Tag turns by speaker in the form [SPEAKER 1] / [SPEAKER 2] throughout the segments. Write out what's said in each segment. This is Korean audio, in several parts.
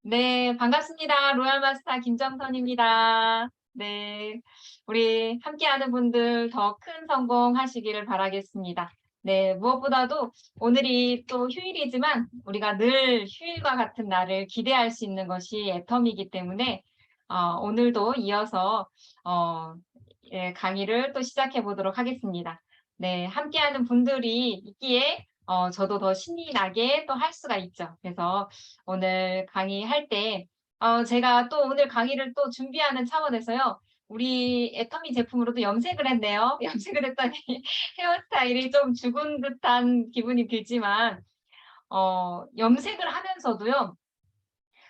[SPEAKER 1] 네, 반갑습니다. 로얄 마스터 김정선입니다. 네, 우리 함께하는 분들 더 큰 성공하시기를 바라겠습니다. 네, 무엇보다도 오늘이 또 휴일이지만 우리가 늘 휴일과 같은 날을 기대할 수 있는 것이 애텀이기 때문에 오늘도 이어서 어, 강의를 또 시작해 보도록 하겠습니다. 네, 함께하는 분들이 있기에 저도 더 신이 나게 또 할 수가 있죠. 그래서 오늘 강의할 때 제가 또 오늘 강의를 또 준비하는 차원에서요. 우리 애터미 제품으로도 염색을 했네요. 염색을 했더니 헤어스타일이 좀 죽은 듯한 기분이 들지만 염색을 하면서도요.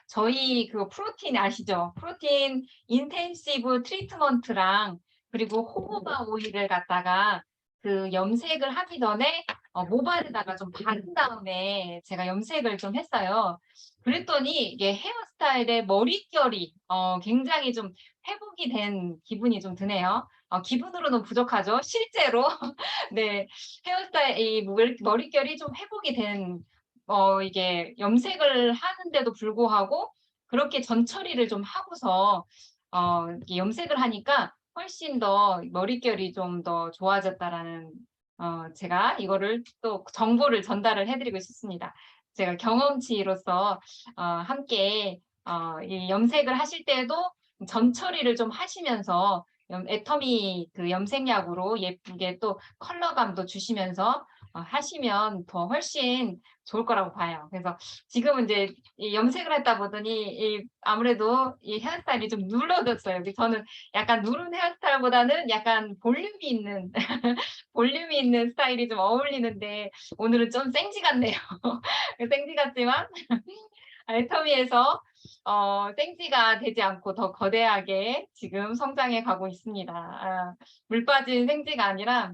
[SPEAKER 1] 저희 그 프로틴 아시죠? 프로틴 인텐시브 트리트먼트랑 그리고 호호바 오일을 갖다가 그 염색을 하기 전에 모발에다가 좀 바른 다음에 제가 염색을 좀 했어요. 그랬더니 이게 헤어스타일의 머릿결이 굉장히 좀 회복이 된 기분이 좀 드네요. 기분으로는 부족하죠. 실제로 네 헤어스타일 이 머릿결이 좀 회복이 된 이게 염색을 하는데도 불구하고 그렇게 전처리를 좀 하고서 이게 염색을 하니까 훨씬 더 머릿결이 좀 더 좋아졌다라는 제가 이거를 또 정보를 전달을 해 드리고 싶습니다. 제가 경험치로서 함께 이 염색을 하실 때에도 전처리를 좀 하시면서 애터미 그 염색약으로 예쁘게 또 컬러감도 주시면서 하시면 더 훨씬 좋을 거라고 봐요. 그래서 지금은 이제 이 염색을 했다 보더니 아무래도 이 헤어스타일이 좀 눌러졌어요. 저는 약간 누른 헤어스타일보다는 약간 볼륨이 있는 볼륨이 있는 스타일이 좀 어울리는데 오늘은 좀 생지 같네요. 생지 같지만 애터미에서 생지가 되지 않고 더 거대하게 지금 성장해 가고 있습니다. 물 빠진 생지가 아니라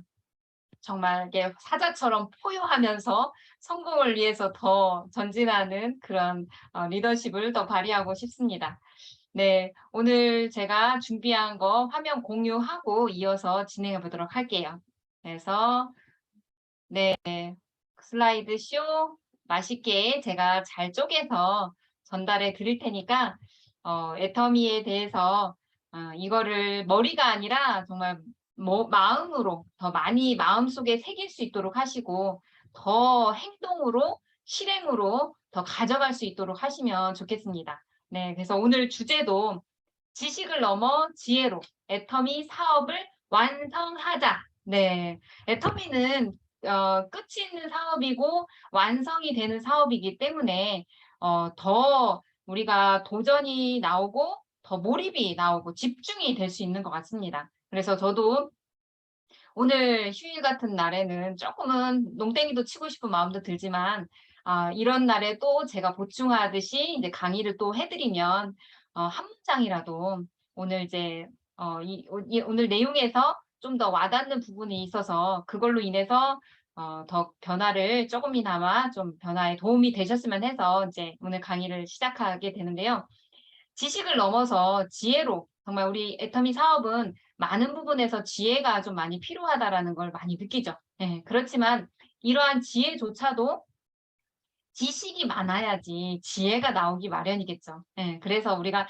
[SPEAKER 1] 정말 이게 사자처럼 포효하면서 성공을 위해서 더 전진하는 그런 리더십을 더 발휘하고 싶습니다. 네, 오늘 제가 준비한 거 화면 공유하고 이어서 진행해 보도록 할게요. 그래서 네, 슬라이드 쇼 맛있게 제가 잘 쪼개서 전달해 드릴 테니까 애터미에 대해서 이거를 머리가 아니라 정말 마음으로 더 많이 마음속에 새길 수 있도록 하시고 더 행동으로 실행으로 더 가져갈 수 있도록 하시면 좋겠습니다. 네, 그래서 오늘 주제도 지식을 넘어 지혜로 애터미 사업을 완성하자. 네, 애터미는 끝이 있는 사업이고 완성이 되는 사업이기 때문에 더 우리가 도전이 나오고 더 몰입이 나오고 집중이 될 수 있는 것 같습니다. 그래서 저도 오늘 휴일 같은 날에는 조금은 농땡이도 치고 싶은 마음도 들지만 이런 날에 또 제가 보충하듯이 이제 강의를 또 해 드리면 한 문장이라도 오늘 이제 오늘 내용에서 좀 더 와닿는 부분이 있어서 그걸로 인해서 더 변화를 조금이나마 좀 변화에 도움이 되셨으면 해서 이제 오늘 강의를 시작하게 되는데요. 지식을 넘어서 지혜로 정말 우리 애터미 사업은 많은 부분에서 지혜가 좀 많이 필요하다라는 걸 많이 느끼죠. 예. 그렇지만 이러한 지혜조차도 지식이 많아야지 지혜가 나오기 마련이겠죠. 예. 그래서 우리가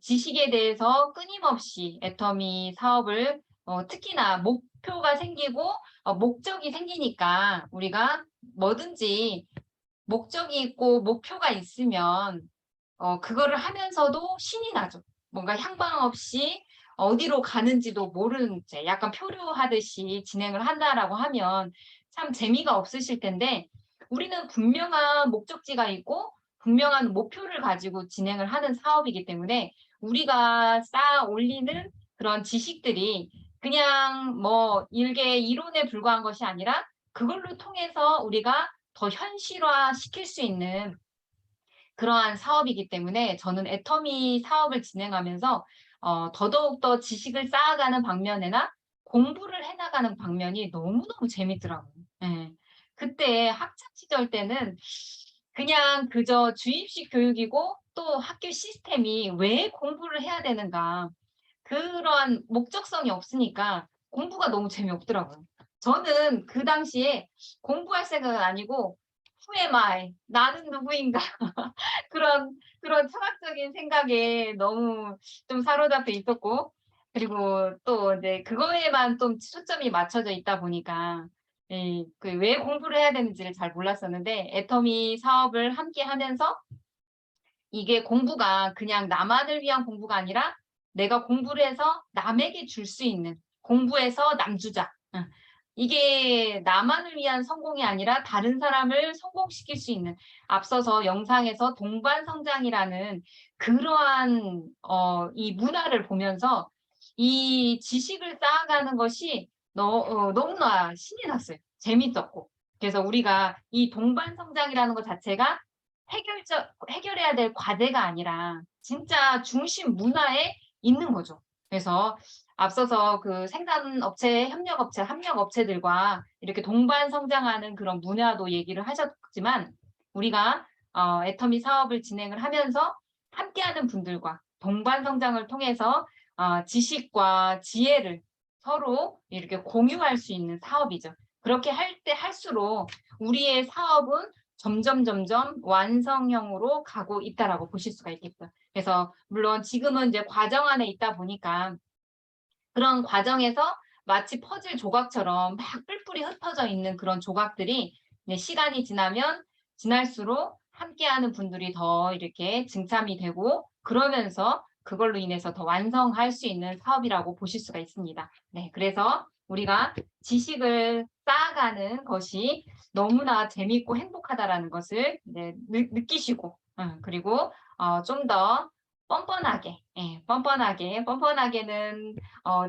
[SPEAKER 1] 지식에 대해서 끊임없이 애터미 사업을 특히나 목표가 생기고 목적이 생기니까 우리가 뭐든지 목적이 있고 목표가 있으면 그거를 하면서도 신이 나죠. 뭔가 향방 없이 어디로 가는지도 모르는 채 약간 표류하듯이 진행을 한다라고 하면 참 재미가 없으실 텐데 우리는 분명한 목적지가 있고 분명한 목표를 가지고 진행을 하는 사업이기 때문에 우리가 쌓아 올리는 그런 지식들이 그냥 뭐 일개 이론에 불과한 것이 아니라 그걸로 통해서 우리가 더 현실화 시킬 수 있는 그러한 사업이기 때문에 저는 애터미 사업을 진행하면서 더더욱더 지식을 쌓아가는 방면에나 공부를 해 나가는 방면이 너무너무 재밌더라고요. 예. 그때 학창 시절 때는 그냥 그저 주입식 교육이고 또 학교 시스템이 '왜 공부를 해야 되는가.' 그러한 목적성이 없으니까 공부가 너무 재미없더라고요. 저는 그 당시에 공부할 생각은 아니고 Who am I? 나는 누구인가? 그런 철학적인 생각에 너무 좀 사로잡혀 있었고, 그리고 또 이제 그거에만 좀 초점이 맞춰져 있다 보니까 그 왜 공부를 해야 되는지를 잘 몰랐었는데, 애터미 사업을 함께 하면서 이게 공부가 그냥 나만을 위한 공부가 아니라 내가 공부를 해서 남에게 줄 수 있는, 공부해서 남주자. 이게 나만을 위한 성공이 아니라 다른 사람을 성공시킬 수 있는, 앞서서 영상에서 동반성장이라는 그러한 이 문화를 보면서 이 지식을 쌓아가는 것이 너무나 신이 났어요. 재밌었고. 그래서 우리가 이 동반성장이라는 것 자체가 해결해야 될 과제가 아니라 진짜 중심 문화에 있는 거죠. 그래서 앞서서 그 생산업체, 협력업체, 합력업체들과 이렇게 동반 성장하는 그런 문화도 얘기를 하셨지만, 우리가 애터미 사업을 진행을 하면서 함께하는 분들과 동반 성장을 통해서 지식과 지혜를 서로 이렇게 공유할 수 있는 사업이죠. 그렇게 할 때 할수록 우리의 사업은 점점 완성형으로 가고 있다라고 보실 수가 있겠죠. 그래서 물론 지금은 이제 과정 안에 있다 보니까 그런 과정에서 마치 퍼즐 조각처럼 막 뿔뿔이 흩어져 있는 그런 조각들이 시간이 지나면 지날수록 함께하는 분들이 더 이렇게 증참이 되고, 그러면서 그걸로 인해서 더 완성할 수 있는 사업이라고 보실 수가 있습니다. 네, 그래서 우리가 지식을 쌓아가는 것이 너무나 재미있고 행복하다라는 것을 느끼시고, 그리고 좀 더 뻔뻔하게, 뻔뻔하게는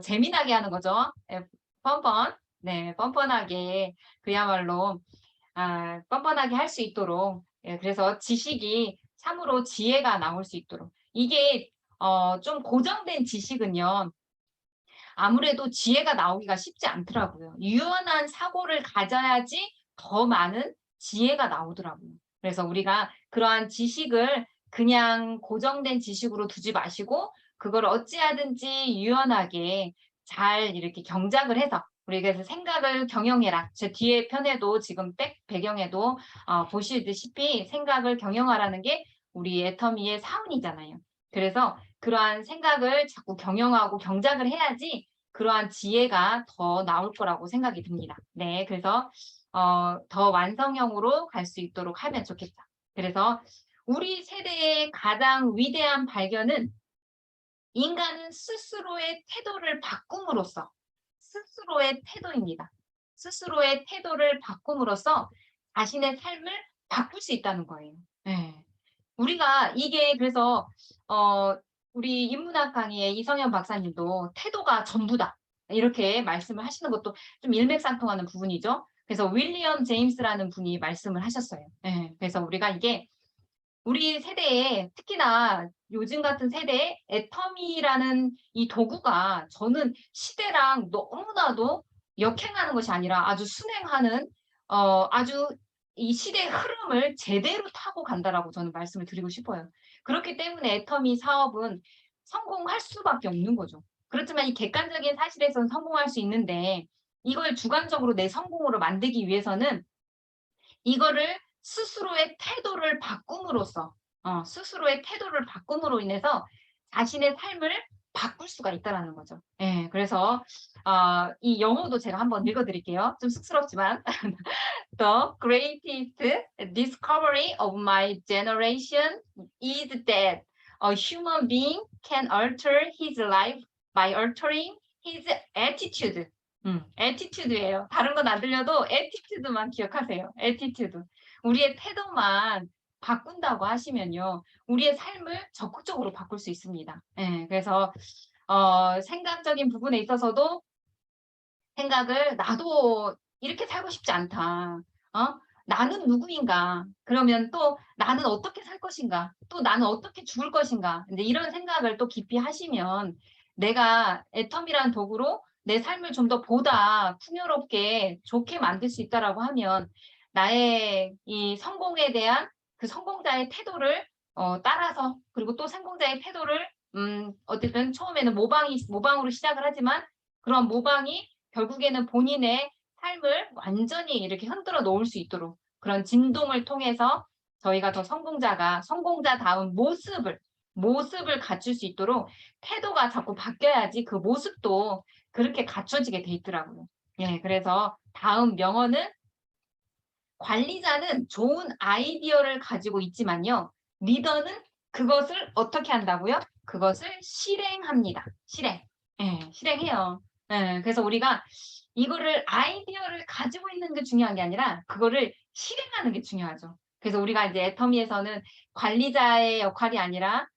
[SPEAKER 1] 재미나게 하는 거죠. 뻔뻔, 네, 뻔뻔하게 그야말로 뻔뻔하게 할 수 있도록, 그래서 지식이 참으로 지혜가 나올 수 있도록, 이게 좀 고정된 지식은요, 아무래도 지혜가 나오기가 쉽지 않더라고요. 유연한 사고를 가져야지 더 많은 지혜가 나오더라고요. 그래서 우리가 그러한 지식을 그냥 고정된 지식으로 두지 마시고, 그걸 어찌하든지 유연하게 잘 이렇게 경작을 해서, 우리가 그래서 생각을 경영해라. 제 뒤에 편에도 지금 배경에도 보시듯이 생각을 경영하라는 게 우리 애터미의 사운이잖아요. 그래서 그러한 생각을 자꾸 경영하고 경작을 해야지 그러한 지혜가 더 나올 거라고 생각이 듭니다. 네, 그래서 더 완성형으로 갈 수 있도록 하면 좋겠다. 그래서 우리 세대의 가장 위대한 발견은 인간은 스스로의 태도를 바꿈으로써, 스스로의 태도입니다. 스스로의 태도를 바꿈으로써 자신의 삶을 바꿀 수 있다는 거예요. 네. 우리가 이게 그래서 우리 인문학 강의의 이성현 박사님도 태도가 전부다, 이렇게 말씀을 하시는 것도 좀 일맥상통하는 부분이죠. 그래서 윌리엄 제임스라는 분이 말씀을 하셨어요. 네. 그래서 우리가 이게 우리 세대에, 특히나 요즘 같은 세대에 애터미라는 이 도구가, 저는 시대랑 너무나도 역행하는 것이 아니라 아주 순행하는, 아주 이 시대의 흐름을 제대로 타고 간다라고 저는 말씀을 드리고 싶어요. 그렇기 때문에 애터미 사업은 성공할 수밖에 없는 거죠. 그렇지만 이 객관적인 사실에서는 성공할 수 있는데, 이걸 주관적으로 내 성공으로 만들기 위해서는 이거를 스스로의 태도를 바꿈으로써, 스스로의 태도를 바꿈으로 인해서 자신의 삶을 바꿀 수가 있다라는 거죠. 예, 그래서 이 영어도 제가 한번 읽어드릴게요. 좀 쑥스럽지만 The greatest discovery of my generation is that a human being can alter his life by altering his attitude. attitude예요. 다른 건 안 들려도 attitude만 기억하세요. attitude. 우리의 태도만 바꾼다고 하시면요, 우리의 삶을 적극적으로 바꿀 수 있습니다. 예, 그래서 생각적인 부분에 있어서도 생각을, 나도 이렇게 살고 싶지 않다. 나는 누구인가? 그러면 또 나는 어떻게 살 것인가? 또 나는 어떻게 죽을 것인가? 이제 이런 생각을 또 깊이 하시면, 내가 애텀이라는 도구로 내 삶을 좀 더 보다 풍요롭게 좋게 만들 수 있다라고 하면, 나의 이 성공에 대한 그 성공자의 태도를 따라서, 그리고 또 성공자의 태도를 어쨌든 처음에는 모방으로 시작을 하지만, 그런 모방이 결국에는 본인의 삶을 완전히 이렇게 흔들어 놓을 수 있도록, 그런 진동을 통해서 저희가 더 성공자다운 모습을 갖출 수 있도록 태도가 자꾸 바뀌어야지 그 모습도 그렇게 갖춰지게 돼 있더라고요. 예, 그래서 다음 명언은 관리자는 좋은 아이디어를 가지고 있지만요. 리더는 그것을 어떻게 한다고요? 그것을 실행합니다. 실행. 예, 실행해요. 예, 그래서 우리가 이거를 아이디어를 가지고 있는 게 중요한 게 아니라 그거를 실행하는 게 중요하죠. 그래서 우리가 이제 애터미에서는 관리자의 역할이 아니라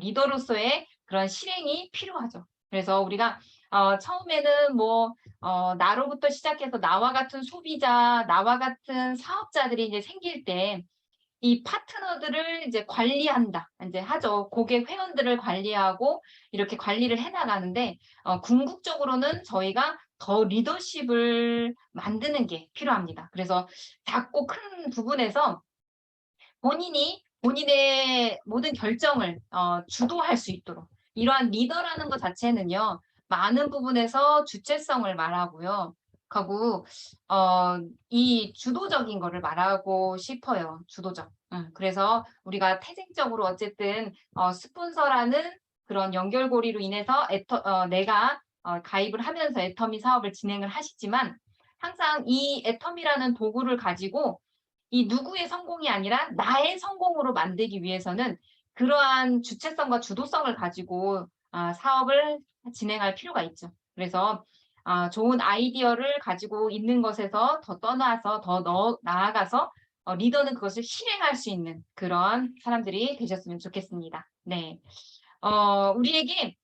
[SPEAKER 1] 리더로서의 그런 실행이 필요하죠. 그래서 우리가 처음에는 뭐 나로부터 시작해서 나와 같은 소비자, 나와 같은 사업자들이 이제 생길 때 이 파트너들을 이제 관리한다. 이제 하죠. 고객 회원들을 관리하고 이렇게 관리를 해 나가는데 궁극적으로는 저희가 더 리더십을 만드는 게 필요합니다. 그래서 작고 큰 부분에서 본인이 본인의 모든 결정을 주도할 수 있도록 이러한 리더라는 것 자체는요. 많은 부분에서 주체성을 말하고요. 하고 이 주도적인 거를 말하고 싶어요. 주도적. 그래서 우리가 태생적으로 어쨌든 스폰서라는 그런 연결고리로 인해서 내가 가입을 하면서 애터미 사업을 진행을 하시지만 항상 이 애터미라는 도구를 가지고 이 누구의 성공이 아니라 나의 성공으로 만들기 위해서는 그러한 주체성과 주도성을 가지고 사업을 진행할 필요가 있죠. 그래서 좋은 아이디어를 가지고 있는 것에서 더 떠나서 나아가서 리더는 그것을 실행할 수 있는 그런 사람들이 되셨으면 좋겠습니다. 네. 우리에게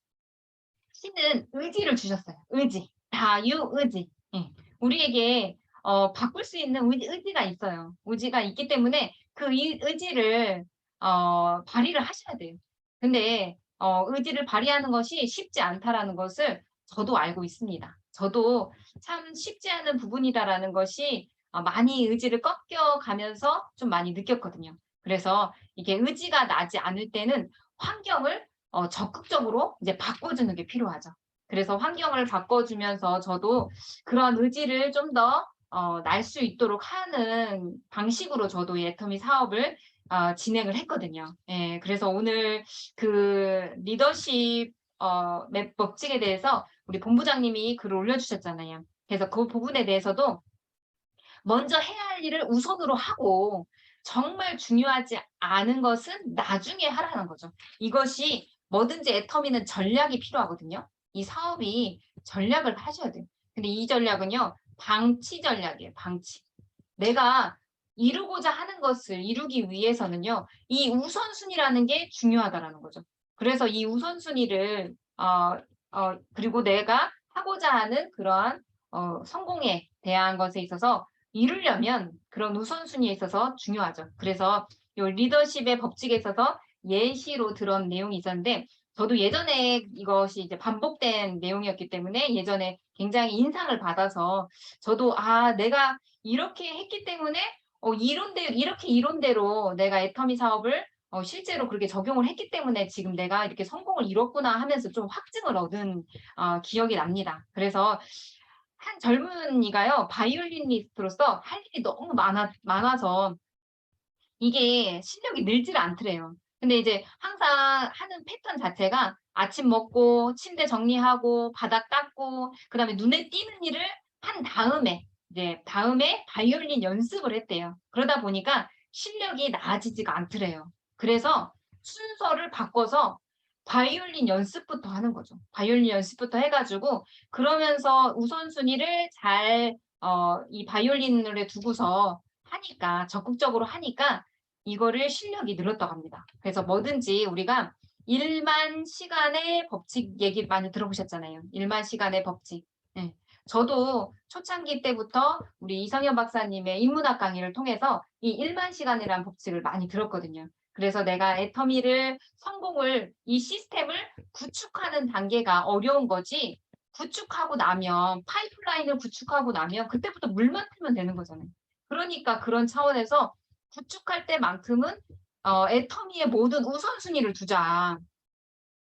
[SPEAKER 1] 신은 의지를 주셨어요. 자유의지. 예. 우리에게 바꿀 수 있는 의지가 있어요. 의지가 있기 때문에 그 의지를 발휘를 하셔야 돼요. 근데 의지를 발휘하는 것이 쉽지 않다라는 것을 저도 알고 있습니다. 저도 참 쉽지 않은 부분이다라는 것이 많이 의지를 꺾여가면서 좀 많이 느꼈거든요. 그래서 이게 의지가 나지 않을 때는 환경을 적극적으로 이제 바꿔주는 게 필요하죠. 그래서 환경을 바꿔주면서 저도 그런 의지를 좀 더 날 수 있도록 하는 방식으로 저도 이 애터미 사업을 진행을 했거든요. 예, 그래서 오늘 그 리더십 맵 법칙에 대해서 우리 본부장님이 글을 올려주셨잖아요. 그래서 그 부분에 대해서도 먼저 해야 할 일을 우선으로 하고 정말 중요하지 않은 것은 나중에 하라는 거죠. 이것이 뭐든지 애터미는 전략이 필요하거든요. 이 사업이 전략을 하셔야 돼요. 근데 이 전략은요. 방치 전략이에요. 방치. 내가 이루고자 하는 것을 이루기 위해서는요. 이 우선순위라는 게 중요하다라는 거죠. 그래서 이 우선순위를 그리고 내가 하고자 하는 그러한 성공에 대한 것에 있어서 이루려면 그런 우선순위에 있어서 중요하죠. 그래서 이 리더십의 법칙에 있어서 예시로 들은 내용이 있었는데 저도 예전에 이것이 이제 반복된 내용이었기 때문에 예전에 굉장히 인상을 받아서 저도 내가 이렇게 했기 때문에 이렇게 이론대로 내가 애터미 사업을 실제로 그렇게 적용을 했기 때문에 지금 내가 이렇게 성공을 이뤘구나 하면서 좀 확증을 얻은 기억이 납니다. 그래서 한 젊은이가요, 바이올리니스트로서 할 일이 너무 많아서 이게 실력이 늘지를 않더래요. 근데 이제 항상 하는 패턴 자체가 아침 먹고 침대 정리하고 바닥 닦고 그다음에 눈에 띄는 일을 한 다음에 이제 다음에 바이올린 연습을 했대요. 그러다 보니까 실력이 나아지지가 않더래요. 그래서 순서를 바꿔서 바이올린 연습부터 하는 거죠. 바이올린 연습부터 해 가지고 그러면서 우선순위를 잘 이 바이올린을 두고서 하니까 적극적으로 하니까 이거를 실력이 늘었다고 합니다. 그래서 뭐든지 우리가 1만 시간의 법칙 얘기 많이 들어보셨잖아요. 1만 시간의 법칙. 예. 저도 초창기 때부터 우리 이성현 박사님의 인문학 강의를 통해서 이 1만 시간이라는 법칙을 많이 들었거든요. 그래서 내가 애터미를 이 시스템을 구축하는 단계가 어려운 거지 구축하고 나면 파이프라인을 구축하고 나면 그때부터 물만 틀면 되는 거잖아요. 그러니까 그런 차원에서 구축할 때만큼은 애터미의 모든 우선순위를 두자.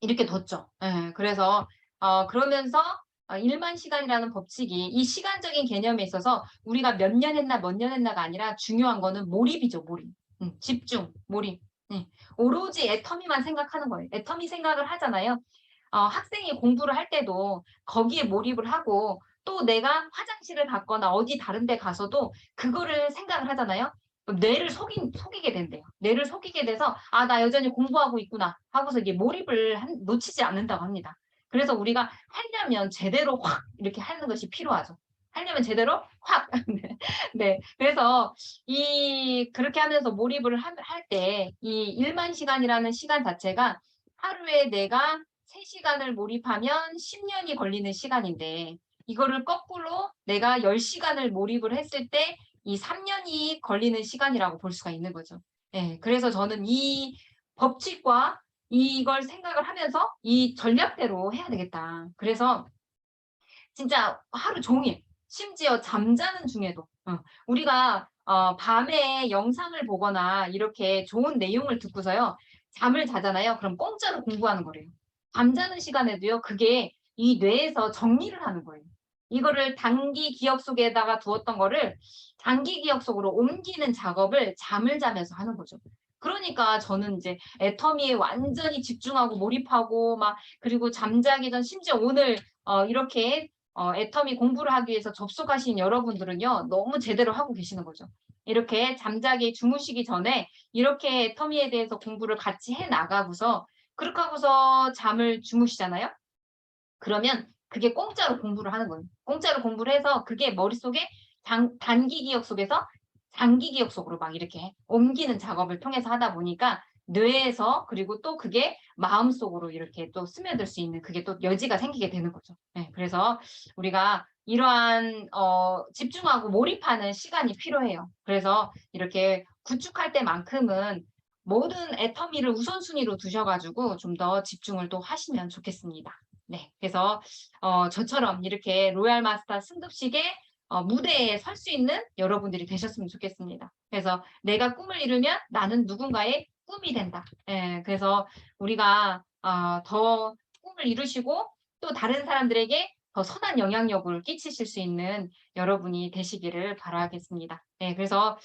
[SPEAKER 1] 이렇게 뒀죠. 예. 그래서 그러면서 1만 시간이라는 법칙이 이 시간적인 개념에 있어서 우리가 몇 년 했나 몇 년 했나가 아니라 중요한 거는 몰입이죠, 몰입. 집중, 몰입. 오로지 애터미만 생각하는 거예요. 애터미 생각을 하잖아요. 학생이 공부를 할 때도 거기에 몰입을 하고 또 내가 화장실을 갔거나 어디 다른 데 가서도 그거를 생각을 하잖아요. 그럼 뇌를 속이게 된대요. 뇌를 속이게 돼서 아, 나 여전히 공부하고 있구나 하고서 이게 몰입을 놓치지 않는다고 합니다. 그래서 우리가 하려면 제대로 확 이렇게 하는 것이 필요하죠. 하려면 제대로 확. 네. 그래서 그렇게 하면서 몰입을 할 때 이 1만 시간이라는 시간 자체가 하루에 내가 3시간을 몰입하면 10년이 걸리는 시간인데 이거를 거꾸로 내가 10시간을 몰입을 했을 때 이 3년이 걸리는 시간이라고 볼 수가 있는 거죠. 예. 그래서 저는 이 법칙과 이걸 생각을 하면서 '이 전략대로 해야 되겠다.' 그래서 진짜 하루 종일 심지어 잠자는 중에도 우리가 밤에 영상을 보거나 이렇게 좋은 내용을 듣고서요. 잠을 자잖아요. 그럼 공짜로 공부하는 거래요. 잠자는 시간에도요. 그게 이 뇌에서 정리를 하는 거예요. 이거를 단기 기억 속에다가 두었던 거를 장기 기억 속으로 옮기는 작업을 잠을 자면서 하는 거죠. 그러니까 저는 이제 애터미에 완전히 집중하고 몰입하고 막 그리고 잠자기 전 심지어 오늘 이렇게 애터미 공부를 하기 위해서 접속하신 여러분들은요. 너무 제대로 하고 계시는 거죠. 이렇게 잠자기 주무시기 전에 이렇게 애터미에 대해서 공부를 같이 해 나가고서 그렇게 하고서 잠을 주무시잖아요. 그러면 그게 공짜로 공부를 하는 거예요. 공짜로 공부를 해서 그게 머릿속에 단기 기억 속에서 장기 기억 속으로 막 이렇게 옮기는 작업을 통해서 하다 보니까 뇌에서 그리고 또 그게 마음속으로 이렇게 또 스며들 수 있는 그게 또 여지가 생기게 되는 거죠. 네, 그래서 우리가 이러한 집중하고 몰입하는 시간이 필요해요. 그래서 이렇게 구축할 때만큼은 모든 애터미를 우선순위로 두셔가지고 좀 더 집중을 또 하시면 좋겠습니다. 네. 그래서 저처럼 이렇게 로얄 마스터 승급식의 무대에 설 수 있는 여러분들이 되셨으면 좋겠습니다. 그래서 내가 꿈을 이루면 나는 누군가의 꿈이 된다. 예. 그래서 우리가 더 꿈을 이루시고 또 다른 사람들에게 더 선한 영향력을 끼치실 수 있는 여러분이 되시기를 바라겠습니다. 네. 그래서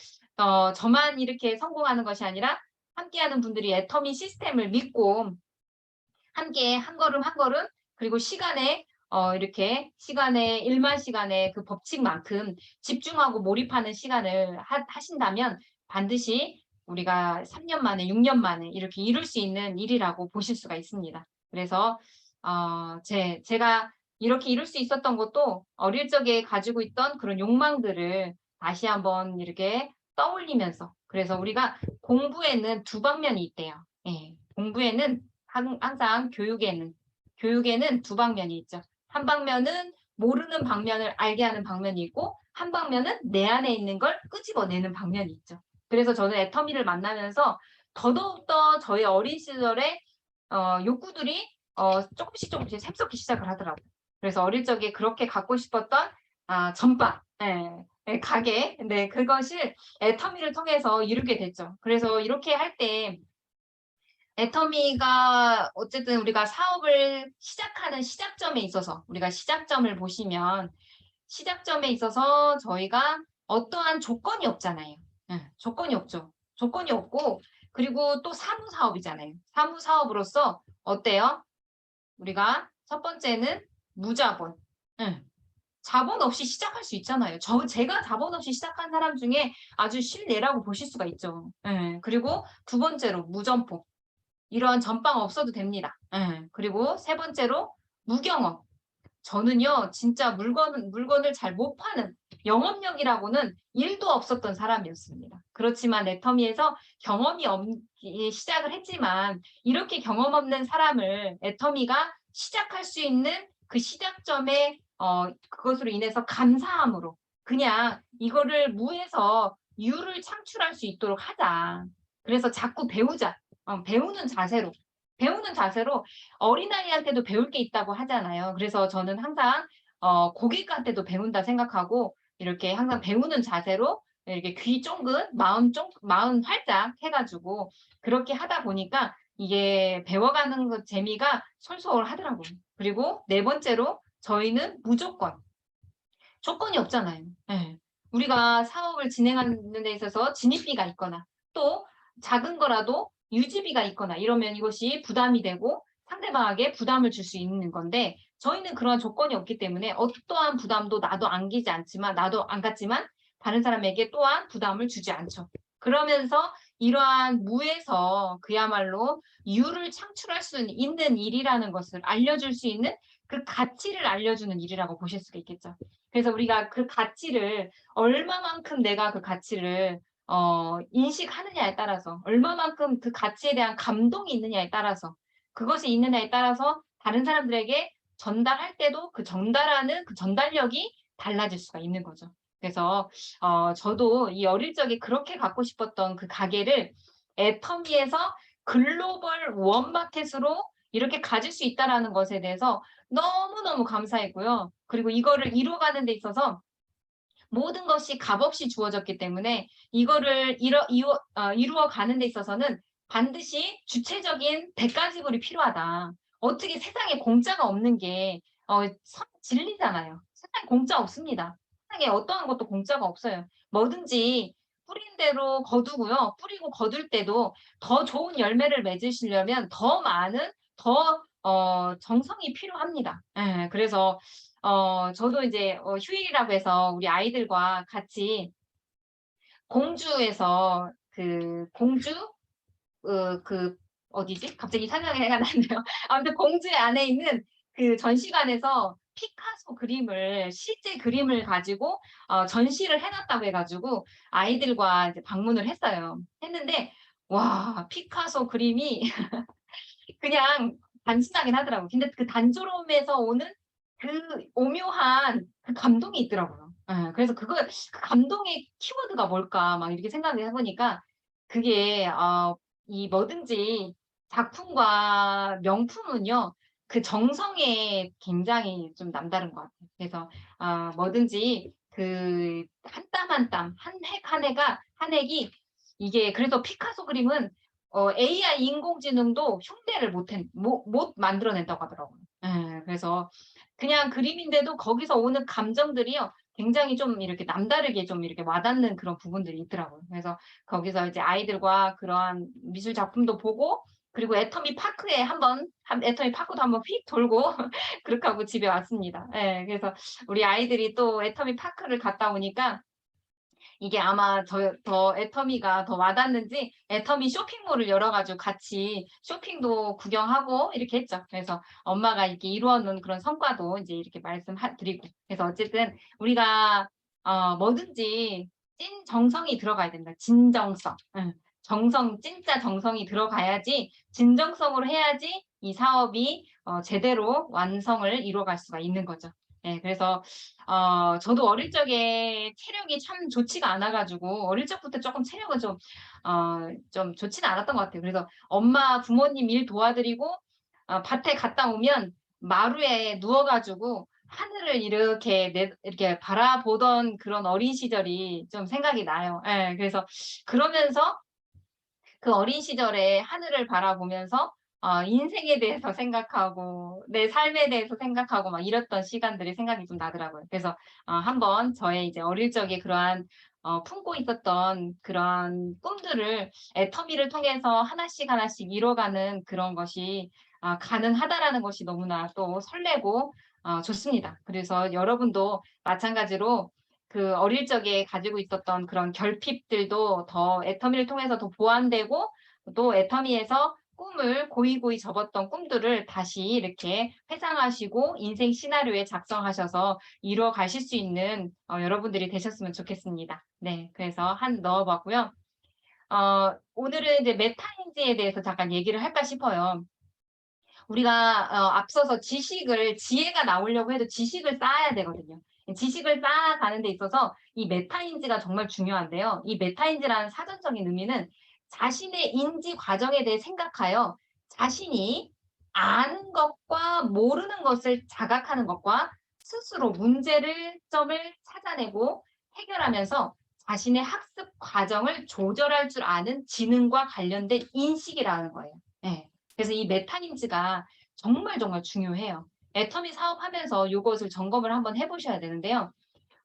[SPEAKER 1] 저만 이렇게 성공하는 것이 아니라 함께하는 분들이 애터미 시스템을 믿고 함께 한 걸음 한 걸음 그리고 시간에 이렇게 시간에 1만 시간의 그 법칙만큼 집중하고 몰입하는 시간을 하신다면 반드시 우리가 3년 만에 6년 만에 이렇게 이룰 수 있는 일이라고 보실 수가 있습니다. 그래서 제가 이렇게 이룰 수 있었던 것도 어릴 적에 가지고 있던 그런 욕망들을 다시 한번 이렇게 떠올리면서 그래서 우리가 공부에는 두 방면이 있대요. 예. 공부에는 항상 교육에는 두 방면이 있죠. 한 방면은 모르는 방면을 알게 하는 방면이 있고 한 방면은 내 안에 있는 걸 끄집어내는 방면이 있죠. 그래서 저는 애터미를 만나면서 더더욱더 저의 어린 시절에 욕구들이 조금씩 샘솟기 시작을 하더라고요. 그래서 어릴 적에 그렇게 갖고 싶었던 전빵, 예, 예, 가게, 네, 그것을 애터미를 통해서 이루게 됐죠. 그래서 이렇게 할때 애터미가 어쨌든 우리가 사업을 시작하는 시작점에 있어서 우리가 시작점을 보시면 시작점에 있어서 저희가 어떠한 조건이 없잖아요. 조건이 없죠. 조건이 없고 그리고 또 사무사업이잖아요. 사무사업으로서 어때요? 우리가 첫 번째는 무자본. 자본 없이 시작할 수 있잖아요. 제가 자본 없이 시작한 사람 중에 아주 실례라고 보실 수가 있죠. 그리고 두 번째로 무점포. 이런 전빵 없어도 됩니다. 그리고 세 번째로 무경험. 저는요 진짜 물건을 잘 못 파는 영업력이라고는 1도 없었던 사람이었습니다. 그렇지만 애터미에서 경험이 시작을 했지만 이렇게 경험 없는 사람을 애터미가 시작할 수 있는 그 시작점에 그것으로 인해서 감사함으로 그냥 이거를 무에서 유를 창출할 수 있도록 하자. 그래서 자꾸 배우자. 배우는 자세로 어린아이한테도 배울 게 있다고 하잖아요. 그래서 저는 항상 고객한테도 배운다 생각하고 이렇게 항상 배우는 자세로 이렇게 귀 쫑긋 마음 활짝 해가지고 그렇게 하다 보니까 이게 배워가는 것 재미가 솔솔하더라고요. 그리고 네 번째로 저희는 무조건 조건이 없잖아요. 예. 우리가 사업을 진행하는 데 있어서 진입비가 있거나 또 작은 거라도 유지비가 있거나 이러면 이것이 부담이 되고 상대방에게 부담을 줄 수 있는 건데 저희는 그러한 조건이 없기 때문에 어떠한 부담도 나도 안 갖지만 다른 사람에게 또한 부담을 주지 않죠. 그러면서 이러한 무에서 그야말로 유를 창출할 수 있는 일이라는 것을 알려줄 수 있는 그 가치를 알려주는 일이라고 보실 수가 있겠죠. 그래서 우리가 그 가치를 얼마만큼 내가 그 가치를 인식하느냐에 따라서 얼마만큼 그 가치에 대한 감동이 있느냐에 따라서 그것이 있느냐에 따라서 다른 사람들에게 전달할 때도 그 전달하는 그 전달력이 달라질 수가 있는 거죠. 그래서 저도 이 어릴 적에 그렇게 갖고 싶었던 그 가게를 애터미에서 글로벌 원마켓으로 이렇게 가질 수 있다라는 것에 대해서 너무너무 감사했고요. 그리고 이거를 이뤄가는 데 있어서 모든 것이 값없이 주어졌기 때문에 이거를 이루어 가는 데 있어서는 반드시 주체적인 대가 지불이 필요하다. 어떻게 세상에 공짜가 없는 게 진리잖아요. 세상에 공짜 없습니다. 세상에 어떠한 것도 공짜가 없어요. 뭐든지 뿌린 대로 거두고요. 뿌리고 거둘 때도 더 좋은 열매를 맺으시려면 더 많은 정성이 필요합니다. 예. 그래서 저도 이제 휴일이라고 해서 우리 아이들과 같이 공주에서 그 공주 그 어디지? 갑자기 생각이 안 나네요. 아무튼 공주 안에 있는 그 전시관에서 피카소 그림을 실제 그림을 가지고 전시를 해 놨다고 해 가지고 아이들과 이제 방문을 했어요. 했는데 와 피카소 그림이 그냥 단순하긴 하더라고요. 근데 그 단조로움에서 오는 그 오묘한 그 감동이 있더라고요. 예. 그래서 그 감동의 키워드가 뭘까 막 이렇게 생각을 해 보니까 그게 이 뭐든지 작품과 명품은요. 그 정성에 굉장히 좀 남다른 것 같아요. 그래서 뭐든지 그 한 땀 한 땀, 한 획 한 해가 한 획이 이게 그래서 피카소 그림은 AI 인공지능도 흉내를 못 만들어낸다고 하더라고요. 예. 그래서 그냥 그림인데도 거기서 오는 감정들이요. 굉장히 좀 이렇게 남다르게 좀 이렇게 와닿는 그런 부분들이 있더라고요. 그래서 거기서 이제 아이들과 그러한 미술 작품도 보고 그리고 애터미 파크도 한번 휙 돌고 그렇게 하고 집에 왔습니다. 예. 그래서 우리 아이들이 또 애터미 파크를 갔다 오니까 이게 아마 더 애터미가 더 와닿는지 애터미 쇼핑몰을 열어 가지고 같이 쇼핑도 구경하고 이렇게 했죠. 그래서 엄마가 이렇게 이루어 놓은 그런 성과도 이제 이렇게 드리고. 그래서 어쨌든 우리가 뭐든지 찐 정성이 들어가야 된다. 진정성. 응. 진짜 정성이 들어가야지 진정성으로 해야지 이 사업이 제대로 완성을 이루어갈 수가 있는 거죠. 예. 그래서 저도 어릴 적에 체력이 참 좋지가 않아 가지고 어릴 적부터 쪼끔 체력은 좀 좋지는 않았던 것 같아요. 그래서 부모님 일 도와드리고 밭에 갔다 오면 마루에 누워 가지고 하늘을 이렇게 바라보던 그런 어린 시절이 좀 생각이 나요. 예. 그래서 그러면서 그 어린 시절에 하늘을 바라보면서 인생에 대해서 생각하고 내 삶에 대해서 생각하고 막 이랬던 시간들이 생각이 좀 나더라고요. 그래서 한번 저의 이제 어릴 적에 그러한 품고 있었던 그런 꿈들을 애터미를 통해서 하나씩 하나씩 이뤄가는 그런 것이 가능하다라는 것이 너무나 또 설레고 좋습니다. 그래서 여러분도 마찬가지로 그 어릴 적에 가지고 있었던 그런 결핍들도 더 애터미를 통해서 더 보완되고 또 애터미에서 고이고이 접었던 꿈들을 다시 이렇게 회상하시고 인생 시나리오에 작성하셔서 이루어 가실 수 있는 여러분들이 되셨으면 좋겠습니다. 네. 그래서 넣어 봤고요. 오늘은 이제 메타인지에 대해서 잠깐 얘기를 할까 싶어요. 우리가 앞서서 지혜가 나오려고 해도 지식을 쌓아야 되거든요. 지식을 쌓아가는 데 있어서 이 메타인지가 정말 중요한데요. 이 메타인지라는 사전적인 의미는 자신의 인지 과정에 대해 생각하여 자신이 아는 것과 모르는 것을 자각하는 것과 스스로 점을 찾아내고 해결하면서 자신의 학습 과정을 조절할 줄 아는 지능과 관련된 인식이라는 거예요. 예. 그래서 이 메타인지가 정말 정말 중요해요. 애터미 사업하면서 요것을 점검을 한번 해 보셔야 되는데요.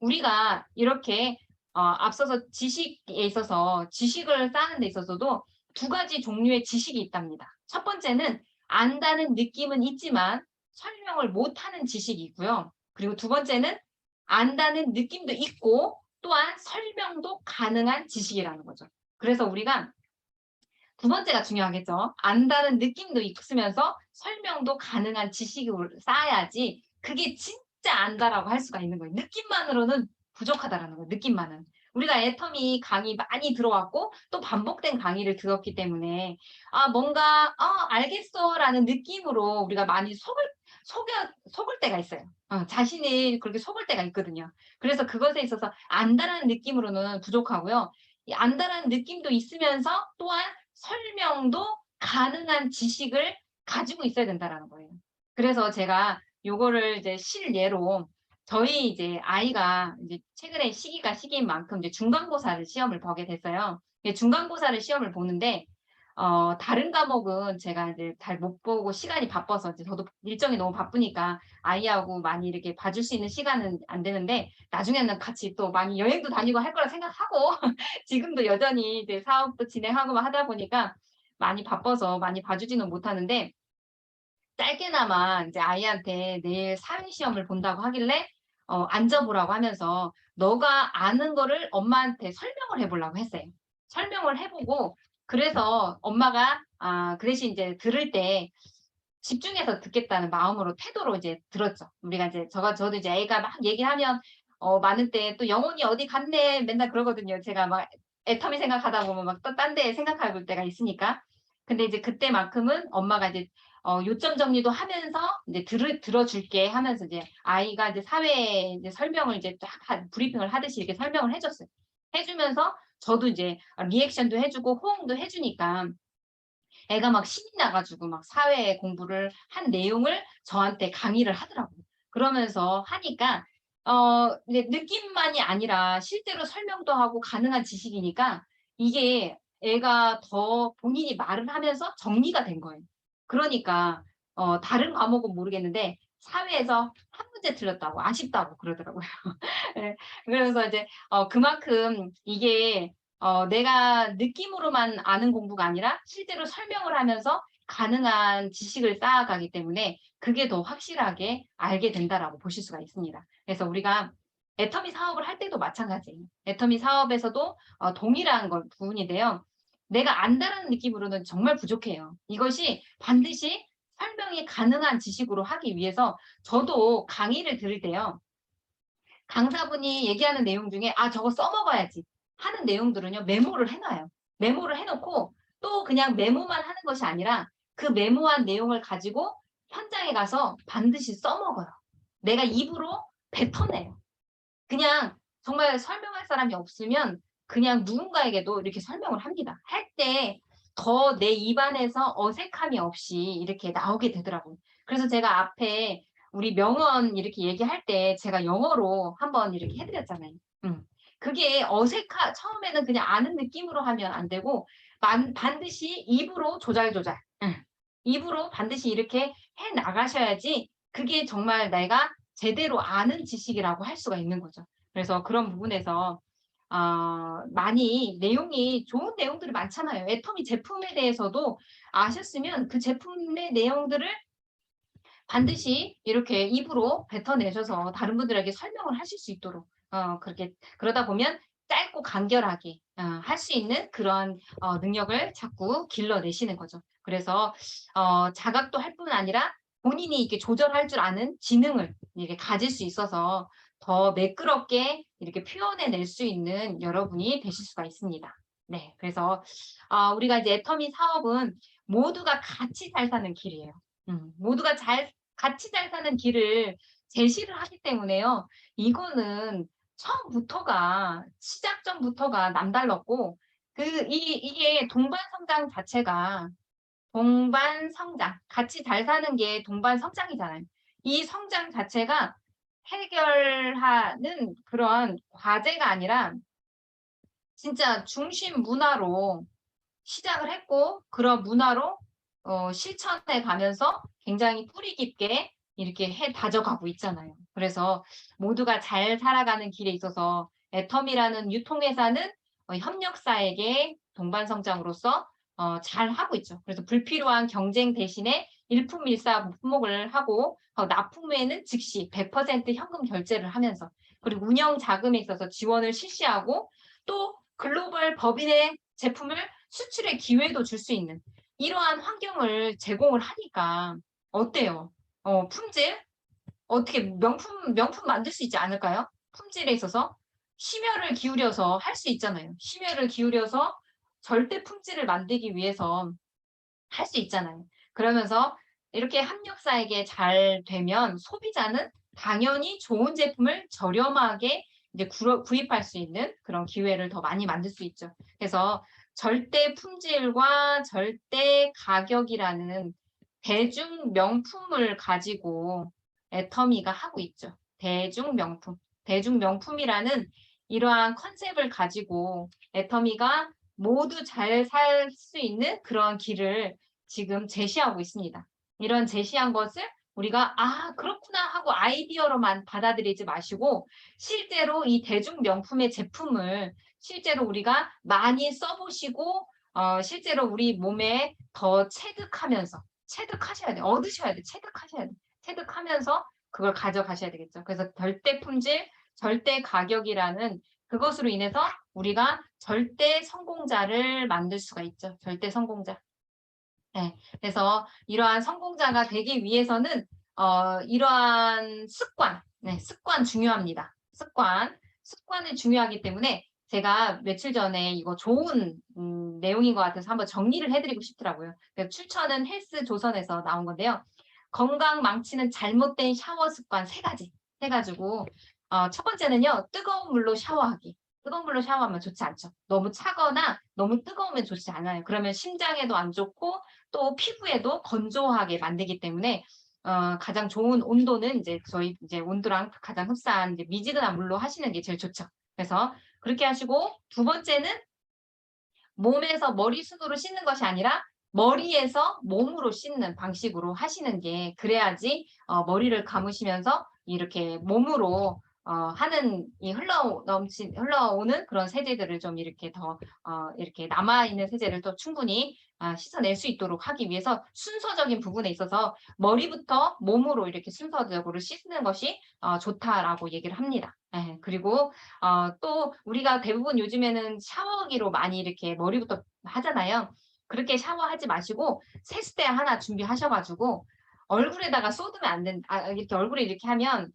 [SPEAKER 1] 우리가 이렇게 앞서서 지식에 있어서 지식을 쌓는 데 있어서도 두 가지 종류의 지식이 있답니다. 첫 번째는 안다는 느낌은 있지만 설명을 못하는 지식이 있고요. 그리고 두 번째는 안다는 느낌도 있고 또한 설명도 가능한 지식이라는 거죠. 그래서 우리가 두 번째가 중요하겠죠. 안다는 느낌도 있으면서 설명도 가능한 지식을 쌓아야지 그게 진짜 안다라고 할 수가 있는 거예요. 느낌만으로는 부족하다라는 거예요. 느낌만은. 우리가 애터미 강의 많이 들어왔고 또 반복된 강의를 들었기 때문에 뭔가 알겠어라는 느낌으로 우리가 많이 속을 때가 있어요. 자신이 그렇게 속을 때가 있거든요. 그래서 그것에 있어서 안다라는 느낌으로는 부족하고요. 이 안다라는 느낌도 있으면서 또한 설명도 가능한 지식을 가지고 있어야 된다라는 거예요. 그래서 제가 요거를 이제 실예로 저희 이제 아이가 이제 최근에 시기인 만큼 이제 중간고사를 시험을 보게 됐어요. 중간고사를 시험을 보는데 다른 과목은 제가 이제 잘 못 보고 시간이 바빠서 이제 저도 일정이 너무 바쁘니까 아이하고 많이 이렇게 봐줄 수 있는 시간은 안 되는데 나중에는 같이 또 많이 여행도 다니고 할 거라 생각하고 지금도 여전히 이제 사업도 진행하고 하다 보니까 많이 바빠서 많이 봐주지는 못하는데 짧게나마 이제 아이한테 내일 사회 시험을 본다고 하길래 앉아보라고 하면서 너가 아는 거를 엄마한테 설명을 해보려고 했어요. 설명을 해보고 그래서 엄마가 그 대신 이제 들을 때 집중해서 듣겠다는 마음으로 태도로 이제 들었죠. 우리가 이제 저도 이제 애가 막 얘기하면 많은 때 또 "영혼이 어디 갔네." 맨날 그러거든요. 제가 막 애터미 생각하다 보면 막 또 딴 데 생각해 볼 때가 있으니까. 근데 이제 그때만큼은 엄마가 이제 요점 정리도 하면서 이제 들어줄게 하면서 이제 아이가 이제 사회 이제 설명을 이제 쫙 브리핑을 하듯이 이렇게 설명을 해 줬어요. 해 주면서 저도 이제 리액션도 해 주고 호응도 해 주니까 애가 막 신이 나 가지고 막 사회 공부를 한 내용을 저한테 강의를 하더라고요. 그러면서 하니까 이제 느낌만이 아니라 실제로 설명도 하고 가능한 지식이니까 이게 애가 더 본인이 말을 하면서 정리가 된 거예요. 그러니까 다른 과목은 모르겠는데 사회에서 한 문제 틀렸다고 아쉽다고 그러더라고요. 예. 그래서 이제 그만큼 이게 내가 느낌으로만 아는 공부가 아니라 실제로 설명을 하면서 가능한 지식을 쌓아가기 때문에 그게 더 확실하게 알게 된다라고 보실 수가 있습니다. 그래서 우리가 애터미 사업을 할 때도 마찬가지예요. 애터미 사업에서도 동일한 부분인데요. 내가 안다라는 느낌으로는 정말 부족해요. 이것이 반드시 설명이 가능한 지식으로 하기 위해서 저도 강의를 들을 때요. 강사분이 얘기하는 내용 중에 '아 저거 써먹어야지.' 하는 내용들은요 메모를 해 놔요. 메모를 해 놓고 또 그냥 메모만 하는 것이 아니라 그 메모한 내용을 가지고 현장에 가서 반드시 써먹어요. 내가 입으로 뱉어내요. 그냥 정말 설명할 사람이 없으면 그냥 누군가에게도 이렇게 설명을 합니다. 할 때 더 내 입안에서 어색함이 없이 이렇게 나오게 되더라고요. 그래서 제가 앞에 우리 명언 이렇게 얘기할 때 제가 영어로 한번 이렇게 해 드렸잖아요. 음. 그게 처음에는 그냥 아는 느낌으로 하면 안 되고 반드시 입으로 조잘조잘 입으로 반드시 이렇게 해 나가셔야지 그게 정말 내가 제대로 아는 지식이라고 할 수가 있는 거죠. 그래서 그런 부분에서 많이 내용이 좋은 내용들이 많잖아요. 애터미 제품에 대해서도 아셨으면 그 제품의 내용들을 반드시 이렇게 입으로 뱉어내셔서 다른 분들에게 설명을 하실 수 있도록 그렇게 그러다 보면 짧고 간결하게 할 수 있는 그런 능력을 자꾸 길러내시는 거죠. 그래서 자각도 할 뿐 아니라 본인이 이렇게 조절할 줄 아는 지능을 이렇게 가질 수 있어서 더 매끄럽게 이렇게 표현해낼 수 있는 여러분이 되실 수가 있습니다. 네. 그래서 우리가 이제 애터미 사업은 모두가 같이 잘 사는 길이에요. 모두가 같이 잘 사는 길을 제시를 하기 때문에요. 이거는 처음부터가 시작점부터가 남달랐고 이게 동반 성장 자체가 동반 성장 같이 잘 사는 게 동반 성장이잖아요. 이 성장 자체가 해결하는 그런 과제가 아니라 진짜 중심 문화로 시작을 했고 그런 문화로 실천해 가면서 굉장히 뿌리 깊게 이렇게 다져가고 있잖아요. 그래서 모두가 잘 살아가는 길에 있어서 애텀이라는 유통회사는 협력사에게 동반성장으로서 잘하고 있죠. 그래서 불필요한 경쟁 대신에 일품일사 품목을 하고 납품 후에는 즉시 100% 현금 결제를 하면서, 그리고 운영 자금에 있어서 지원을 실시하고 또 글로벌 법인의 제품을 수출의 기회도 줄 수 있는 이러한 환경을 제공을 하니까 어때요? 품질 어떻게 명품 만들 수 있지 않을까요? 품질에 있어서 심혈을 기울여서 할 수 있잖아요. 심혈을 기울여서 절대 품질을 만들기 위해서 할 수 있잖아요. 그러면서 이렇게 협력사에게 잘 되면 소비자는 당연히 좋은 제품을 저렴하게 이제 구입할 수 있는 그런 기회를 더 많이 만들 수 있죠. 그래서 절대 품질과 절대 가격이라는 대중 명품을 가지고 애터미가 하고 있죠. 대중 명품. 대중 명품이라는 이러한 컨셉을 가지고 애터미가 모두 잘 살 수 있는 그런 길을 지금 제시하고 있습니다. 이런 제시한 것을 우리가 '아 그렇구나.' 하고 아이디어로만 받아들이지 마시고 실제로 이 대중 명품의 제품을 실제로 우리가 많이 써 보시고 실제로 우리 몸에 더 체득하셔야 돼요. 얻으셔야 돼요. 체득하셔야 돼요. 체득하면서 그걸 가져가셔야 되겠죠. 그래서 절대 품질, 절대 가격이라는 그것으로 인해서 우리가 절대 성공자를 만들 수가 있죠. 절대 성공자. 네. 그래서 이러한 성공자가 되기 위해서는 이러한 습관, 네, 습관 중요합니다. 습관이 중요하기 때문에 제가 며칠 전에 이거 좋은 내용인 것 같아서 한번 정리를 해드리고 싶더라고요. 출처는 헬스조선에서 나온 건데요. 건강 망치는 잘못된 샤워 습관 세 가지 해가지고 첫 번째는요. 뜨거운 물로 샤워하기. 뜨거운 물로 샤워하면 좋지 않죠. 너무 차거나 너무 뜨거우면 좋지 않아요. 그러면 심장에도 안 좋고 또 피부에도 건조하게 만들기 때문에 가장 좋은 온도는 이제 저희 이제 온도랑 가장 흡사한 이제 미지근한 물로 하시는 게 제일 좋죠. 그래서 그렇게 하시고 두 번째는 몸에서 머리숱으로 씻는 것이 아니라 머리에서 몸으로 씻는 방식으로 하시는 게 그래야지 머리를 감으시면서 이렇게 몸으로 하는 이 흘러오는 그런 세제들을 좀 이렇게 더 이렇게 남아있는 세제를 또 충분히 씻어낼 수 있도록 하기 위해서 순서적인 부분에 있어서 머리부터 몸으로 이렇게 순서적으로 씻는 것이 좋다라고 얘기를 합니다. 예. 그리고 또 우리가 대부분 요즘에는 샤워기로 많이 이렇게 머리부터 하잖아요. 그렇게 샤워하지 마시고 세수대 하나 준비하셔 가지고 얼굴에다가 쏟으면 안 이렇게 얼굴에 이렇게 하면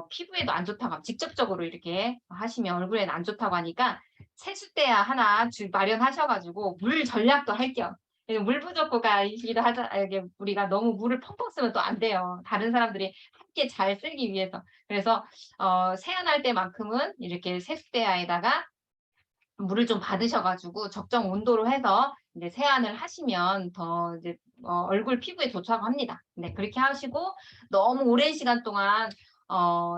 [SPEAKER 1] 피부에도 안 좋다고 직접적으로 이렇게 하시면 얼굴에는 안 좋다고 하니까 세숫대야 하나 마련하셔 가지고 물 절약도 할 겸, 물 부족국가이기도 하자 이게 우리가 너무 물을 펑펑 쓰면 또 안 돼요. 다른 사람들이 함께 잘 쓰기 위해서. 그래서 세안할 때만큼은 이렇게 세숫대야에다가 물을 좀 받으셔 가지고 적정 온도로 해서 이제 세안을 하시면 더 이제 얼굴 피부에 좋다고 합니다. 네 그렇게 하시고 너무 오랜 시간 동안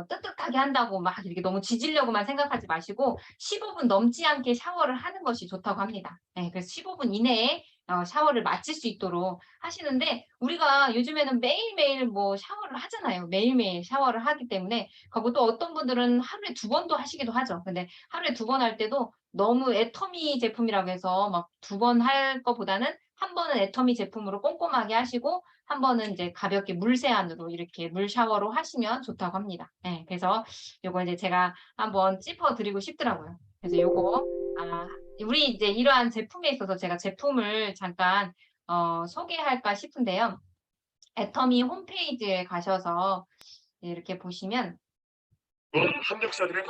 [SPEAKER 1] 뜨뜻하게 한다고 막 이렇게 너무 지지려고만 생각하지 마시고 15분 넘지 않게 샤워를 하는 것이 좋다고 합니다. 네 그래서 15분 이내에 샤워를 마칠 수 있도록 하시는데 우리가 요즘에는 매일매일 뭐 샤워를 하잖아요. 매일매일 샤워를 하기 때문에 그리고 또 어떤 분들은 하루에 두 번도 하시기도 하죠. 근데 하루에 두 번 할 때도 너무 애터미 제품이라고 해서 막 두 번 할 거보다는 한 번은 애터미 제품으로 꼼꼼하게 하시고 한 번은 이제 가볍게 물세안으로 이렇게 물 샤워로 하시면 좋다고 합니다. 예. 그래서 요거 이제 제가 한번 짚어 드리고 싶더라고요. 그래서 요거 우리 이제 이러한 제품에 있어서 제가 제품을 잠깐 소개할까 싶은데요. 애터미 홈페이지에 가셔서 이렇게 보시면 협력사들의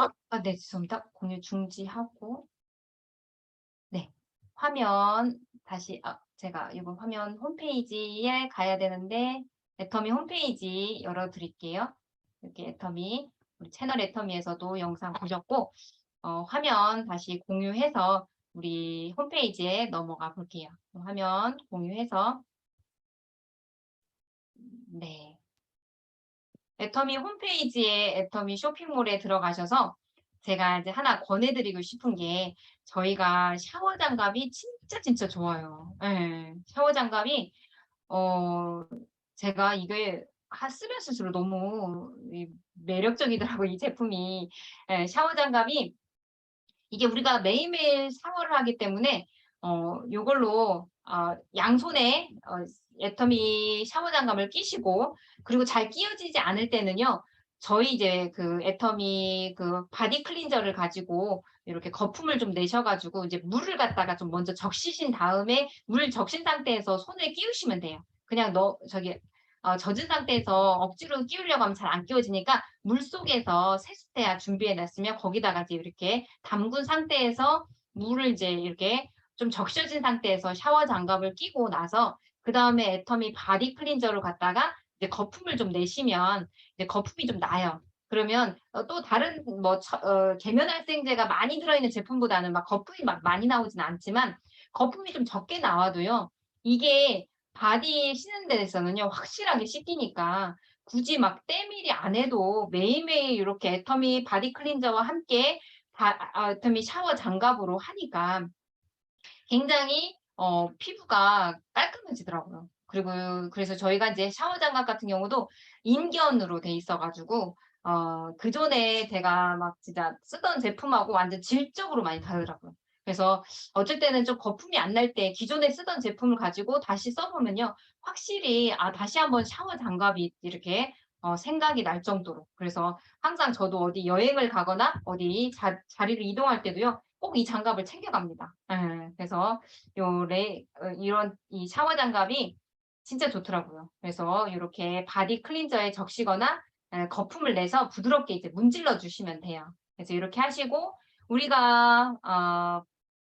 [SPEAKER 1] 네 죄송합니다. 공유 중지하고 네. 화면 다시 제가 이거 화면 홈페이지에 가야 되는데 애터미 홈페이지 열어 드릴게요. 이렇게 애터미 우리 채널 애터미에서도 영상 보셨고 화면 다시 공유해서 우리 홈페이지에 넘어가 볼게요. 화면 공유해서 네. 애터미 홈페이지에 애터미 쇼핑몰에 들어가셔서 제가 이제 하나 권해 드리고 싶은 게 저희가 샤워 장갑이 진짜 좋아요. 예. 샤워 장갑이 어 제가 이게 쓰면 쓸수록 너무 매력적이더라고요, 이 제품이. 예, 샤워 장갑이 이게 우리가 매일매일 샤워를 하기 때문에 요걸로 양손에 애터미 샤워 장갑을 끼시고, 그리고 잘 끼워지지 않을 때는요. 저희 이제 그 애터미 그 바디 클린저를 가지고 이렇게 거품을 좀 내셔 가지고 이제 물을 갖다가 좀 먼저 적시신 다음에, 물 적신 상태에서 손을 끼우시면 돼요. 그냥 젖은 상태에서 억지로 끼우려고 하면 잘 안 끼워지니까, 물속에서 세수대야 준비해 놨으면 거기다가 이제 이렇게 담근 상태에서 물을 이제 이렇게 좀 적셔진 상태에서 샤워 장갑을 끼고 나서, 그다음에 애터미 바디 클린저를 갖다가 이제 거품을 좀 내시면 이제 거품이 좀 나요. 그러면 또 다른 뭐 계면활성제가 많이 들어있는 제품보다는 막 거품이 막 많이 나오진 않지만, 거품이 좀 적게 나와도요. 이게 바디 씻는 데에서는요 확실하게 씻기니까, 굳이 막 때밀이 안 해도 매일매일 이렇게 애터미 바디 클린저와 함께 애터미 샤워 장갑으로 하니까 굉장히 피부가 깔끔해지더라고요. 그리고 그래서 저희가 이제 샤워 장갑 같은 경우도 인견으로 돼 있어 가지고 그전에 제가 막 진짜 쓰던 제품하고 완전 질적으로 많이 다르더라고요. 그래서 어쩔 때는 좀 거품이 안 날 때 기존에 쓰던 제품을 가지고 다시 써 보면요, 확실히 다시 한번 샤워 장갑이 이렇게 생각이 날 정도로. 그래서 항상 저도 어디 여행을 가거나 어디 자리를 이동할 때도요, 꼭 이 장갑을 챙겨 갑니다. 예. 그래서 이런 이 샤워 장갑이 진짜 좋더라고요. 그래서 요렇게 바디 클린저에 적시거나 거품을 내서 부드럽게 이제 문질러 주시면 돼요. 그래서 이렇게 하시고, 우리가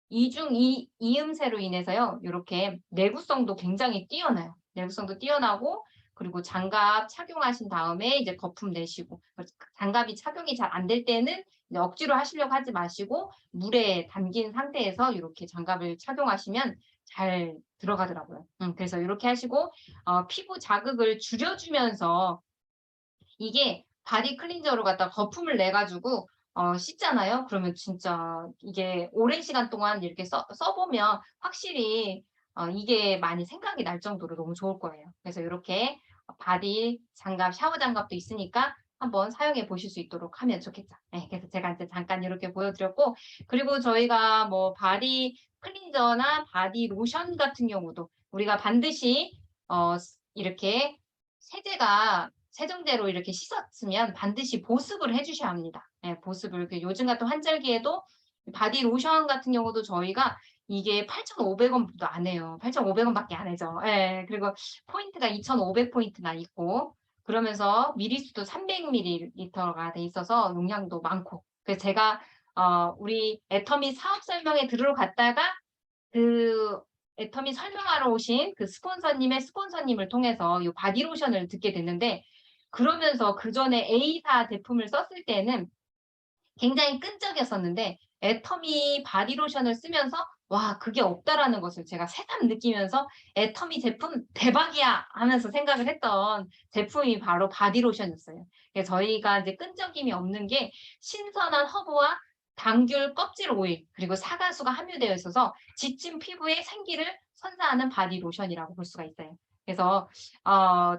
[SPEAKER 1] 이음새로 인해서요, 요렇게 내구성도 굉장히 뛰어나요. 내구성도 뛰어나고, 그리고 장갑 착용하신 다음에 이제 거품 내시고, 장갑이 착용이 잘 안 될 때는 이제 억지로 하시려고 하지 마시고 물에 담긴 상태에서 요렇게 장갑을 착용하시면 잘 들어가더라고요. 그래서 요렇게 하시고 피부 자극을 줄여 주면서, 이게 바디 클린저로 갖다가 거품을 내 가지고 씻잖아요. 그러면 진짜 이게 오랜 시간 동안 이렇게 써 보면 확실히 이게 많이 생각이 날 정도로 너무 좋을 거예요. 그래서 요렇게 바디 장갑, 샤워 장갑도 있으니까 한번 사용해 보실 수 있도록 하면 좋겠죠. 예. 그래서 제가 이제 잠깐 요렇게 보여 드렸고, 그리고 저희가 뭐 바디 클린저나 바디 로션 같은 경우도 우리가 반드시 이렇게 세정제로 이렇게 씻었으면 반드시 보습을 해 주셔야 합니다. 예, 보습을. 요즘 같은 환절기에도 바디 로션 같은 경우도 저희가 이게 8,500 원도 안 해요. 8,500 원밖에 안 하죠. 예. 그리고 포인트가 2,500 포인트나 있고, 그러면서 미리수도 300 밀리리터가 돼 있어서 용량도 많고. 그래서 제가 우리 애터미 사업 설명회 들으러 갔다가 그 애터미 설명하러 오신 그 스폰서님을 통해서 요 바디 로션을 듣게 됐는데, 그러면서 그전에 A사 제품을 썼을 때는 굉장히 끈적였었는데 애터미 바디 로션을 쓰면서 '와, 그게 없다.'라는 것을 제가 새삼 느끼면서 '애터미 제품 대박이야.' 하면서 생각을 했던 제품이 바로 바디 로션이었어요. 그래서 저희가 이제 끈적임이 없는 게 신선한 허브와 당귤 껍질 오일, 그리고 사과수가 함유되어 있어서 지친 피부에 생기를 선사하는 바디 로션이라고 볼 수가 있어요. 그래서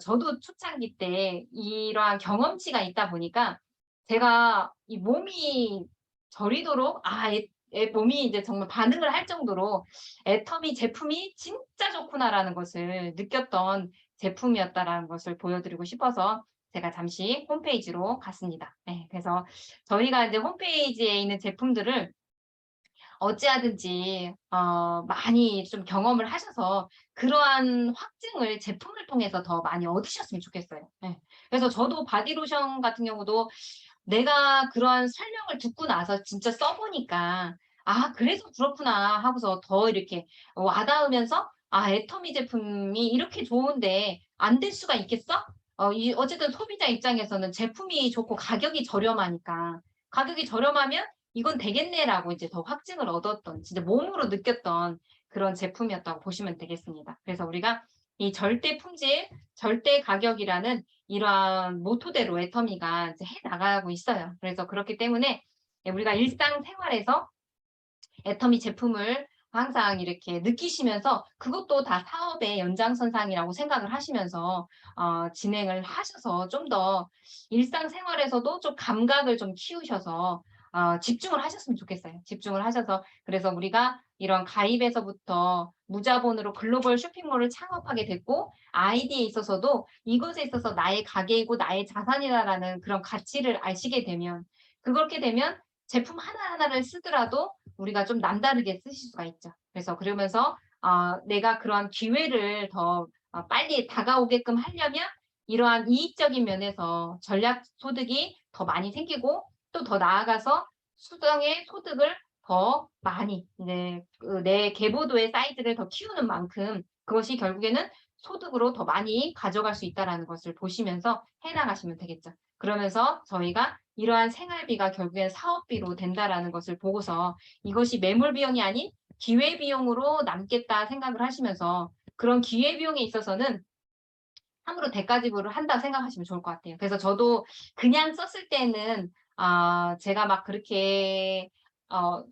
[SPEAKER 1] 저도 초창기 때 이러한 경험치가 있다 보니까 제가 이 몸이 저리도록 몸이 이제 정말 반응을 할 정도로 '애터미 제품이 진짜 좋구나.'라는 것을 느꼈던 제품이었다라는 것을 보여드리고 싶어서 제가 잠시 홈페이지로 갔습니다. 네. 그래서 저희가 이제 홈페이지에 있는 제품들을 어찌하든지 많이 좀 경험을 하셔서 그러한 확증을 제품을 통해서 더 많이 얻으셨으면 좋겠어요. 예. 그래서 저도 바디로션 같은 경우도 내가 그러한 설명을 듣고 나서 진짜 써 보니까 '아, 그래서 그렇구나.' 하고서 더 이렇게 와 닿으면서 '아, 애터미 제품이 이렇게 좋은데 안 될 수가 있겠어?' 어쨌든 소비자 입장에서는 제품이 좋고 가격이 저렴하니까, '가격이 저렴하면 이건 되겠네.'라고 이제 더 확증을 얻었던, 진짜 몸으로 느꼈던 그런 제품이었다고 보시면 되겠습니다. 그래서 우리가 이 절대 품질, 절대 가격이라는 이러한 모토대로 애터미가 이제 해 나가고 있어요. 그래서 그렇기 때문에 우리가 일상생활에서 애터미 제품을 항상 이렇게 느끼시면서 그것도 다 사업의 연장선상이라고 생각을 하시면서 진행을 하셔서 좀 더 일상생활에서도 좀 감각을 좀 키우셔서 집중을 하셨으면 좋겠어요. 집중을 하셔서 그래서 우리가 이런 가입에서부터 무자본으로 글로벌 쇼핑몰을 창업하게 됐고 아이디에 있어서도 이것에 있어서 나의 가게이고 나의 자산이다라는 그런 가치를 아시게 되면 그렇게 되면 제품 하나하나를 쓰더라도 우리가 좀 남다르게 쓰실 수가 있죠. 그래서 그러면서 내가 그러한 기회를 더 빨리 다가오게끔 하려면 이러한 이익적인 면에서 전략 소득이 더 많이 생기고 또 더 나아가서 수당의 소득을 더 많이 이제 내 계보도의 사이즈를 더 키우는 만큼 그것이 결국에는 소득으로 더 많이 가져갈 수 있다라는 것을 보시면서 해 나가시면 되겠죠. 그러면서 저희가 이러한 생활비가 결국엔 사업비로 된다라는 것을 보고서 이것이 매몰 비용이 아닌 기회 비용으로 남겠다 생각을 하시면서 그런 기회 비용에 있어서는 함부로 대가 지불을 한다 생각하시면 좋을 것 같아요. 그래서 저도 그냥 썼을 때는 제가 막 그렇게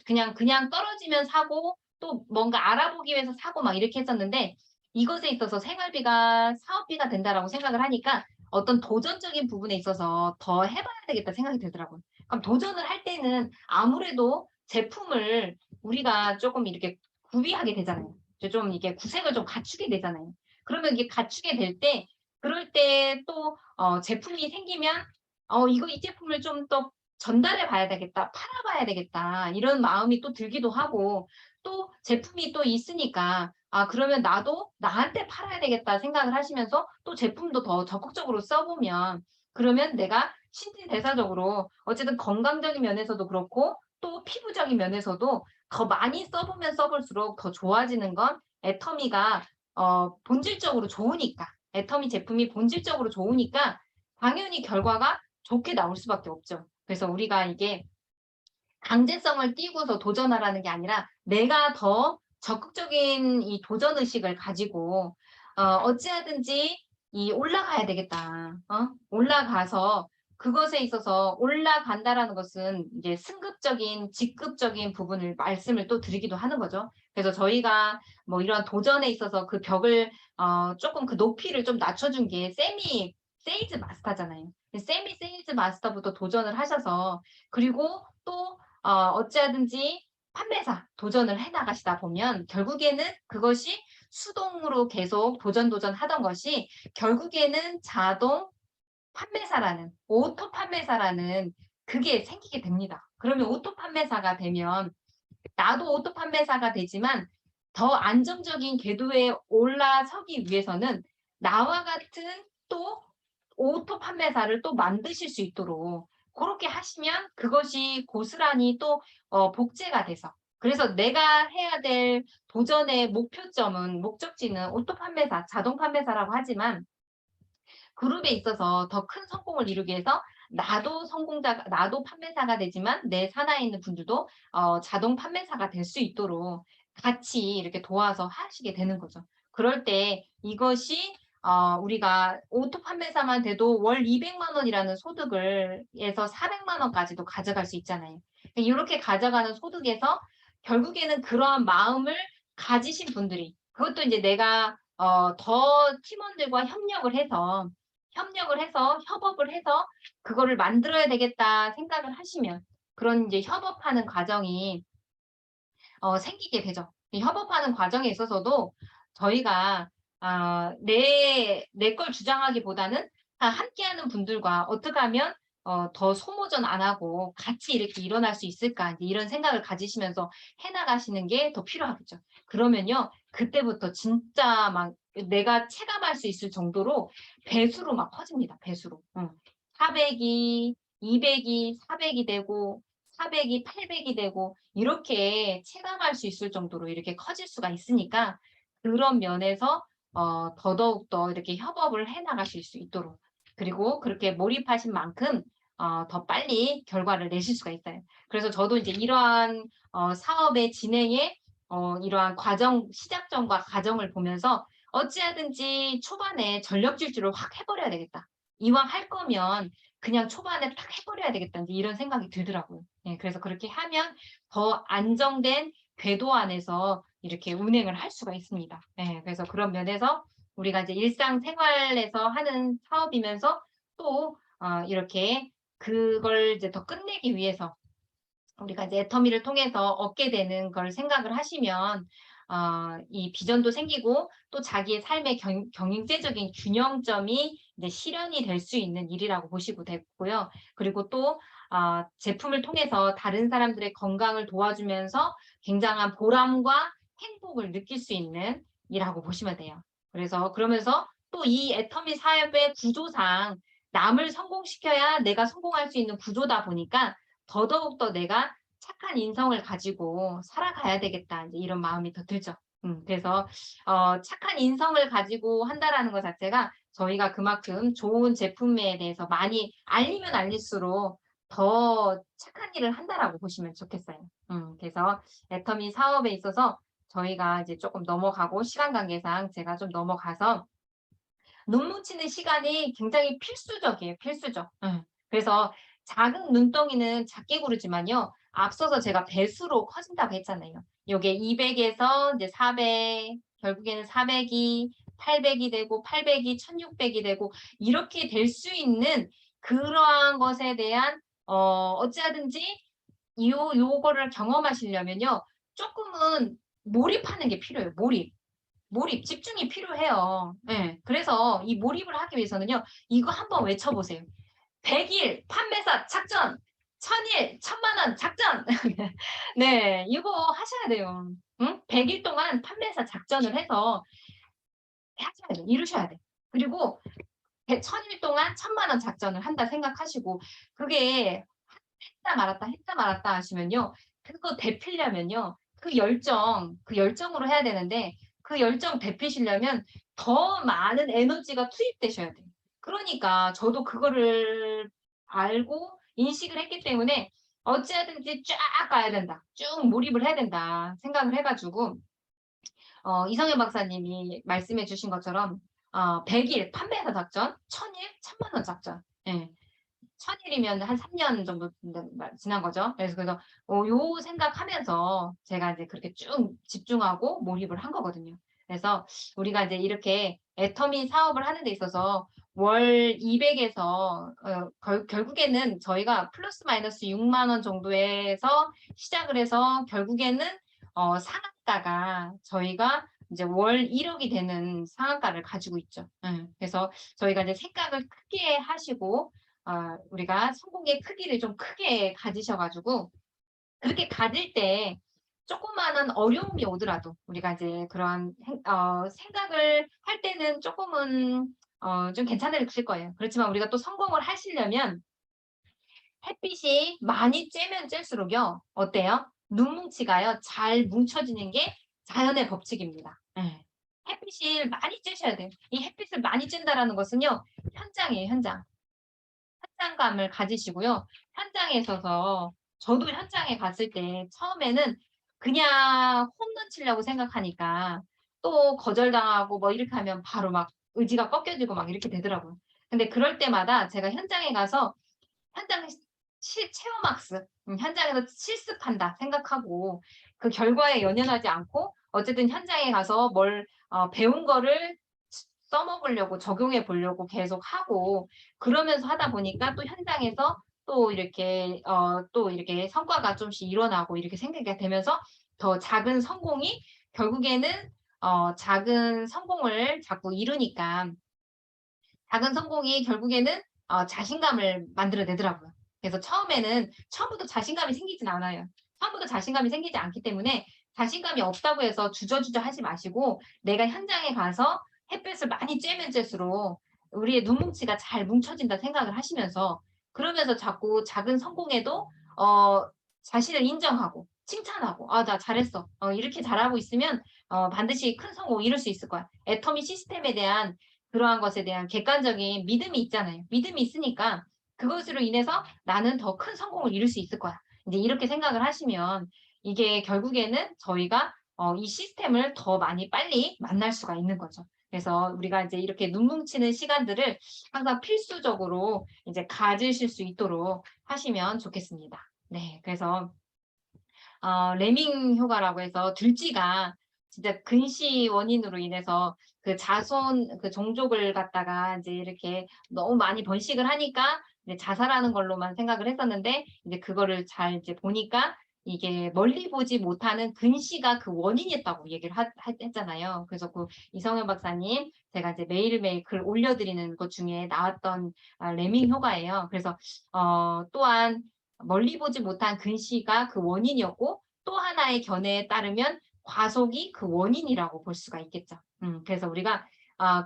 [SPEAKER 1] 그냥 떨어지면 사고 또 뭔가 알아보기 위해서 사고 막 이렇게 했었는데 이것에 있어서 생활비가 사업비가 된다라고 생각을 하니까 어떤 도전적인 부분에 있어서 '더 해 봐야 되겠다.' 생각이 들더라고요. 그럼 도전을 할 때는 아무래도 제품을 우리가 쪼끔 이렇게 구비하게 되잖아요. 좀 이게 구색을 좀 갖추게 되잖아요. 그러면 이게 갖추게 될 때 그럴 때 또 제품이 생기면 '이거 이 제품을 좀 더 전달해 봐야 되겠다. 팔아 봐야 되겠다.' 이런 마음이 또 들기도 하고 또 제품이 또 있으니까 '아 그러면 나도 나한테 팔아야 되겠다.' 생각을 하시면서 또 제품도 더 적극적으로 써 보면 그러면 내가 신진대사적으로 어쨌든 건강적인 면에서도 그렇고 또 피부적인 면에서도 더 많이 써 보면 써 볼수록 더 좋아지는 건 애터미가 본질적으로 좋으니까. 애터미 제품이 본질적으로 좋으니까 당연히 결과가 좋게 나올 수밖에 없죠. 그래서 우리가 이게 강제성을 띠고서 도전하라는 게 아니라 내가 더 적극적인 이 도전 의식을 가지고 어찌하든지 이 '올라가야 되겠다.' 올라가서 그것에 있어서 올라간다라는 것은 이제 승급적인 직급적인 부분을 말씀을 또 드리기도 하는 거죠. 그래서 저희가 뭐 이런 도전에 있어서 그 벽을 쪼끔 그 높이를 좀 낮춰준 게 세미 세일즈 마스터잖아요. 세미 세일즈 마스터부터 도전을 하셔서 그리고 또 어찌하든지 판매사 도전을 해 나가시다 보면 결국에는 그것이 수동으로 계속 도전하던 것이 결국에는 자동 판매사라는 오토 판매사라는 그게 생기게 됩니다. 그러면 오토 판매사가 되면 나도 오토 판매사가 되지만 더 안정적인 궤도에 올라서기 위해서는 나와 같은 또 오토 판매사를 또 만드실 수 있도록 고렇게 하시면 그것이 고스란히 또 복제가 돼서 그래서 내가 해야 될 도전의 목표점은 목적지는 오토 판매사, 자동 판매사라고 하지만 그룹에 있어서 더 큰 성공을 이루기 위해서 나도 판매사가 되지만 내 산하에 있는 분들도 자동 판매사가 될 수 있도록 같이 이렇게 도와서 하시게 되는 거죠. 그럴 때 이것이 우리가 오토 판매사만 돼도 월 200만 원이라는 소득을 에서 400만 원까지도 가져갈 수 있잖아요. 요렇게 가져가는 소득에서 결국에는 그러한 마음을 가지신 분들이 그것도 인제 내가 더 팀원들과 협력을 해서 협업을 해서 '그거를 만들어야 되겠다.' 생각을 하시면 그런 이제 협업하는 과정이 생기게 되죠. 이 협업하는 과정에 있어서도 저희가 내 걸 주장하기보다는 함께하는 분들과 어떻게 하면 더 소모전 안 하고 같이 이렇게 일어날 수 있을까 이제 이런 생각을 가지시면서 해 나가시는 게 더 필요하겠죠. 그러면요. 그때부터 진짜 막 내가 체감할 수 있을 정도로 배수로 막 커집니다, 배수로. 400이 200이 400이 되고 400이 800이 되고 이렇게 체감할 수 있을 정도로 이렇게 커질 수가 있으니까 그런 면에서 더더욱 더 이렇게 협업을 해 나가실 수 있도록 그리고 그렇게 몰입하신 만큼 더 빨리 결과를 내실 수가 있어요. 그래서 저도 이제 이러한 사업의 진행에 이러한 과정 시작점과 과정을 보면서 '어찌하든지 초반에 전력 질주를 확 해 버려야 되겠다. 이왕 할 거면 그냥 초반에 딱 해 버려야 되겠다.' 인제 이런 생각이 들더라고요. 예 그래서 그렇게 하면 더 안정된 궤도 안에서 이렇게 운행을 할 수가 있습니다. 네, 그래서 그런 면에서 우리가 이제 일상생활에서 하는 사업이면서 또 이렇게 그걸 이제 더 끝내기 위해서 우리가 이제 애터미를 통해서 얻게 되는 걸 생각을 하시면 이 비전도 생기고 또 자기의 삶의 경제적인 균형점이 이제 실현이 될 수 있는 일이라고 보시고 되고요. 그리고 또 제품을 통해서 다른 사람들의 건강을 도와주면서 굉장한 보람과 행복을 느낄 수 있는 일이라고 보시면 돼요. 그래서 그러면서 또 이 애터미 사업의 구조상 남을 성공시켜야 내가 성공할 수 있는 구조다 보니까 더더욱더 내가 착한 인성을 가지고 살아가야 되겠다 이제 이런 마음이 더 들죠. 그래서 착한 인성을 가지고 한다라는 것 자체가 저희가 그만큼 좋은 제품에 대해서 많이 알리면 알릴수록 더 착한 일을 한다라고 보시면 좋겠어요. 그래서 애터미 사업에 있어서 저희가 이제 조금 넘어가고 시간 관계상 제가 좀 넘어가서 눈 뭉치는 시간이 굉장히 필수적이에요. 필수적. 그래서 작은 눈덩이는 작게 구르지만요. 앞서서 제가 배수로 커진다고 했잖아요. 요게 200에서 이제 400, 결국에는 400이 800이 되고 800이 1600이 되고 이렇게 될 수 있는 그러한 것에 대한 어찌하든지 요거를 경험하시려면요. 조금은 몰입하는 게 필요해요. 몰입, 집중이 필요해요. 예. 그래서 이 몰입을 하기 위해서는요. 이거 한번 외쳐보세요. 100일 판매사 작전, 1000일 1000만 원 작전. 네, 이거 하셔야 돼요. 응? 100일 동안 판매사 작전을 해서 하셔야 돼요. 이루셔야 돼. 그리고 1000일 동안 1000만 원 작전을 한다 생각하시고 그게 했다 말았다 했다 말았다 하시면요. 그거 되필려면요. 그 열정으로 해야 되는데 그 열정 되피시려면 더 많은 에너지가 투입되셔야 돼요. 그러니까 저도 그거를 알고 인식을 했기 때문에 어찌하든지 쫙 가야 된다. 쭉 몰입을 해야 된다 생각을 해 가지고 이성현 박사님이 말씀해 주신 것처럼 100일 판매사 작전, 1000일 1000만 원 작전. 예. 1000일이면 한 3년 정도 지난 거죠. 그래서 요 생각하면서 제가 이제 그렇게 쭉 집중하고 몰입을 한 거거든요. 그래서 우리가 이제 이렇게 애터미 사업을 하는 데 있어서 월 200에서 결국에는 저희가 플러스 마이너스 6만 원 정도에서 시작을 해서 결국에는 상한가가 저희가 이제 월 1억이 되는 상한가를 가지고 있죠. 그래서 저희가 이제 생각을 크게 하시고 우리가 성공의 크기를 좀 크게 가지셔 가지고 그렇게 가질 때 조그마한 어려움이 오더라도 우리가 이제 그러한 생각을 할 때는 조금은 좀 괜찮으실 거예요. 그렇지만 우리가 또 성공을 하시려면 햇빛이 많이 쬐면 쬐수록요. 어때요? 눈뭉치가요. 잘 뭉쳐지는 게 자연의 법칙입니다. 예. 햇빛을 많이 쬐셔야 돼요. 이 햇빛을 많이 쬐다라는 것은요. 현장이에요, 현장. 현장감을 가지시고요. 현장에 서서 저도 현장에 갔을 때 처음에는 그냥 홈런 치려고 생각하니까 또 거절당하고 뭐 이렇게 하면 바로 막 의지가 꺾여지고 막 이렇게 되더라고요. 근데 그럴 때마다 제가 현장에 가서 현장 체험학습, 현장에서 실습한다 생각하고 그 결과에 연연하지 않고 어쨌든 현장에 가서 뭘 배운 거를 써먹으려고 적용해 보려고 계속 하고 그러면서 하다 보니까 또 현장에서 또 이렇게 성과가 좀씩 일어나고 이렇게 생기게 되면서 더 작은 성공이 결국에는 작은 성공을 자꾸 이루니까 작은 성공이 결국에는 자신감을 만들어내더라고요. 그래서 처음부터 자신감이 생기진 않아요. 처음부터 자신감이 생기지 않기 때문에 자신감이 없다고 해서 주저주저 하지 마시고 내가 현장에 가서 햇볕을 많이 쬐면 쬐수록 우리의 눈뭉치가 잘 뭉쳐진다 생각을 하시면서 그러면서 자꾸 작은 성공에도 자신을 인정하고 칭찬하고 '아 나 잘했어. 이렇게 잘하고 있으면 반드시 큰 성공 이룰 수 있을 거야.' 애터미 시스템에 대한 그러한 것에 대한 객관적인 믿음이 있잖아요. 믿음이 있으니까 그것으로 인해서 '나는 더 큰 성공을 이룰 수 있을 거야.' 인제 이렇게 생각을 하시면 이게 결국에는 저희가 이 시스템을 더 많이 빨리 만날 수가 있는 거죠. 그래서 우리가 이제 이렇게 눈뭉치는 시간들을 항상 필수적으로 이제 가지실 수 있도록 하시면 좋겠습니다. 네. 그래서 레밍 효과라고 해서 들쥐가 진짜 근시 원인으로 인해서 그 자손 그 종족을 갖다가 이제 이렇게 너무 많이 번식을 하니까 이제 자살하는 걸로만 생각을 했었는데 이제 그거를 잘 이제 보니까 이게 멀리 보지 못하는 근시가 그 원인이었다고 얘기를 했잖아요. 그래서 그 이성현 박사님 제가 이제 매일매일 글 올려드리는 것 중에 나왔던 레밍 효과예요. 그래서 또한 멀리 보지 못한 근시가 그 원인이었고 또 하나의 견해에 따르면 과속이 그 원인이라고 볼 수가 있겠죠. 그래서 우리가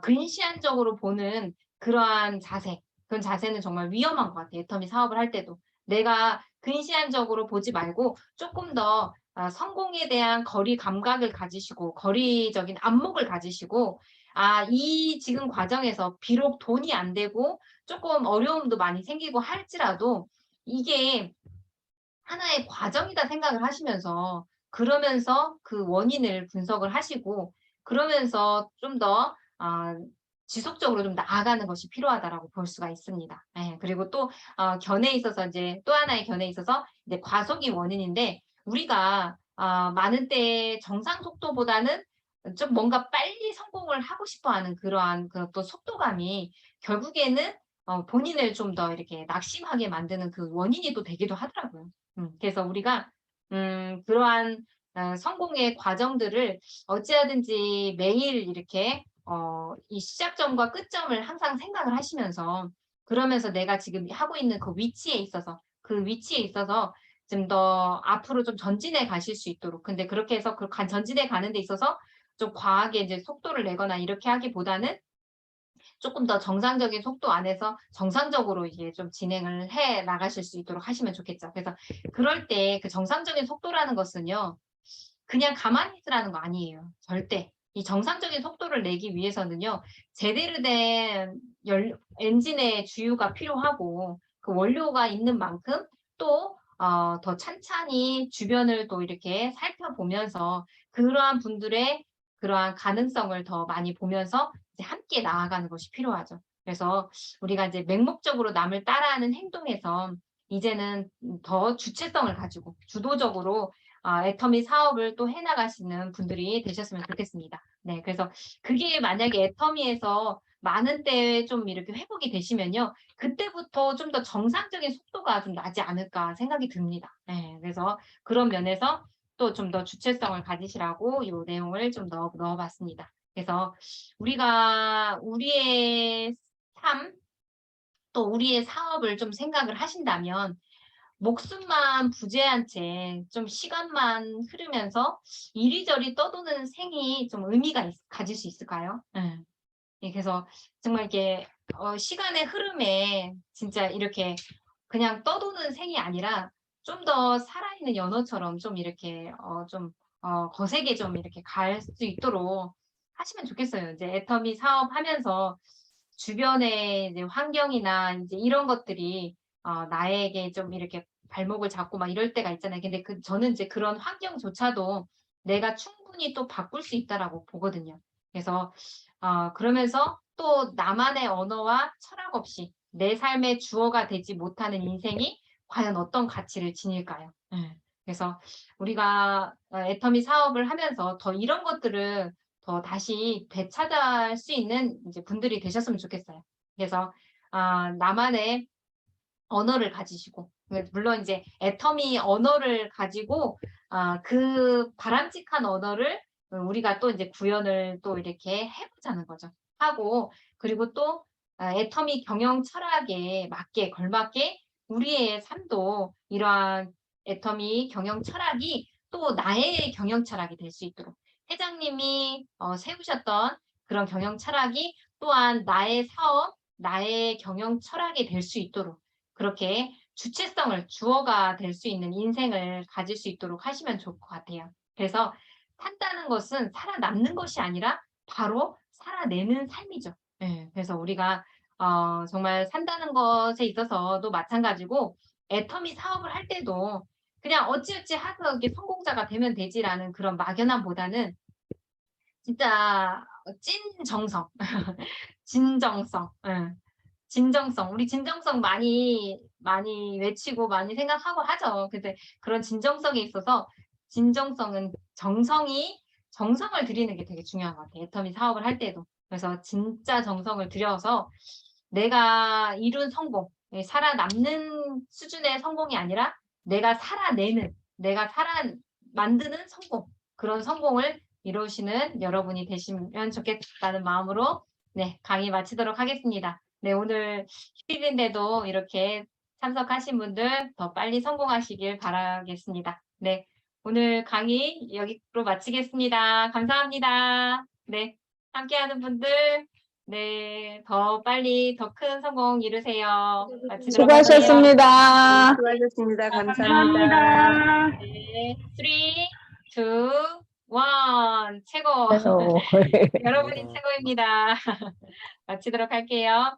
[SPEAKER 1] 근시안적으로 보는 그러한 자세, 그런 자세는 정말 위험한 것 같아요. 애터미 사업을 할 때도. 내가 근시안적으로 보지 말고 조금 더 성공에 대한 거리 감각을 가지시고 거리적인 안목을 가지시고 이 지금 과정에서 비록 돈이 안 되고 조금 어려움도 많이 생기고 할지라도 이게 하나의 과정이다 생각을 하시면서 그러면서 그 원인을 분석을 하시고 그러면서 좀 더 지속적으로 좀 나아가는 것이 필요하다라고 볼 수가 있습니다. 예. 그리고 또 견해에 있어서 이제 또 하나의 견해에 있어서 이제 과속이 원인인데 우리가 많은 때 정상 속도보다는 좀 뭔가 빨리 성공을 하고 싶어 하는 그러한 그 또 속도감이 결국에는 본인을 좀 더 이렇게 낙심하게 만드는 그 원인이 또 되기도 하더라고요. 그래서 우리가 그러한 성공의 과정들을 어찌하든지 매일 이렇게 이 시작점과 끝점을 항상 생각을 하시면서 그러면서 내가 지금 하고 있는 그 위치에 있어서 좀 더 앞으로 좀 전진해 가실 수 있도록 근데 그렇게 해서 전진해 가는 데 있어서 좀 과하게 이제 속도를 내거나 이렇게 하기보다는 조금 더 정상적인 속도 안에서 정상적으로 이게 좀 진행을 해 나가실 수 있도록 하시면 좋겠죠. 그래서 그럴 때 그 정상적인 속도라는 것은요. 그냥 가만히 있으라는 거 아니에요. 절대. 이 정상적인 속도를 내기 위해서는요. 제대로 된 엔진의 주유가 필요하고 그 원료가 있는 만큼 또 더 찬찬히 주변을 또 이렇게 살펴보면서 그러한 분들의 그러한 가능성을 더 많이 보면서 이제 함께 나아가는 것이 필요하죠. 그래서 우리가 이제 맹목적으로 남을 따라하는 행동에서 이제는 더 주체성을 가지고 주도적으로 애터미 사업을 또 해나가시는 분들이 되셨으면 좋겠습니다. 네, 그래서 그게 만약에 애터미에서 많은 때에 좀 이렇게 회복이 되시면요. 그때부터 좀 더 정상적인 속도가 좀 나지 않을까 생각이 듭니다. 네, 그래서 그런 면에서 또 좀 더 주체성을 가지시라고 이 내용을 좀 넣어봤습니다. 그래서 우리가 우리의 삶, 또 우리의 사업을 좀 생각을 하신다면 목숨만 부재한 채 좀 시간만 흐르면서 이리저리 떠도는 생이 좀 의미가 가질 수 있을까요? 예. 예, 그래서 정말 이렇게 시간의 흐름에 진짜 이렇게 그냥 떠도는 생이 아니라 좀 더 살아있는 연어처럼 좀 이렇게 좀 거세게 좀 이렇게 갈 수 있도록 하시면 좋겠어요. 이제 애터미 사업하면서 주변의 이제 환경이나 인제 이런 것들이 나에게 좀 이렇게 발목을 잡고 막 이럴 때가 있잖아요. 근데 저는 이제 그런 환경조차도 '내가 충분히 또 바꿀 수 있다.'라고 보거든요. 그래서 그러면서 또 나만의 언어와 철학 없이 내 삶의 주어가 되지 못하는 인생이 과연 어떤 가치를 지닐까요? 예. 그래서 우리가 애터미 사업을 하면서 더 이런 것들을 더 다시 되찾을 수 있는 이제 분들이 되셨으면 좋겠어요. 그래서 나만의 언어를 가지시고 물론 이제 애터미 언어를 가지고 그 바람직한 언어를 우리가 또 이제 구현을 또 이렇게 해 보자는 거죠. 하고 그리고 또 애터미 경영 철학에 맞게 걸맞게 우리의 삶도 이러한 애터미 경영 철학이 또 나의 경영 철학이 될 수 있도록 회장님이 세우셨던 그런 경영 철학이 또한 나의 사업, 나의 경영 철학이 될 수 있도록 그렇게 주체성을 주어가 될 수 있는 인생을 가질 수 있도록 하시면 좋을 것 같아요. 그래서 산다는 것은 살아남는 것이 아니라 바로 살아내는 삶이죠. 예. 그래서 우리가 정말 산다는 것에 있어서도 마찬가지고 애터미 사업을 할 때도 그냥 어찌어찌 해서 이렇게 성공자가 되면 되지라는 그런 막연함보다는 진짜 찐 정성, 진정성, 예. 진정성. 우리 진정성 많이 외치고 많이 생각하고 하죠. 근데 그런 진정성에 있어서 진정성은 정성이 정성을 들이는 게 되게 중요한 것 같아요. 애터미 사업을 할 때도. 그래서 진짜 정성을 들여서 내가 이룬 성공, 살아남는 수준의 성공이 아니라 내가 살아내는, 내가 만드는 성공, 그런 성공을 이루시는 여러분이 되시면 좋겠다는 마음으로 네, 강의 마치도록 하겠습니다. 네, 오늘 휴일인데도 이렇게 참석하신 분들 더 빨리 성공하시길 바라겠습니다. 네, 오늘 강의 여기로 마치겠습니다. 감사합니다. 네, 함께하는 분들 네, 더 빨리 더 큰 성공 이루세요. 마치도록 할게요.
[SPEAKER 2] 수고하셨습니다.
[SPEAKER 3] 수고하셨습니다. 감사합니다.
[SPEAKER 4] 감사합니다.
[SPEAKER 1] 네, 3, 2, 1 최고.
[SPEAKER 2] 아이고.
[SPEAKER 1] 여러분이 최고입니다. 마치도록 할게요.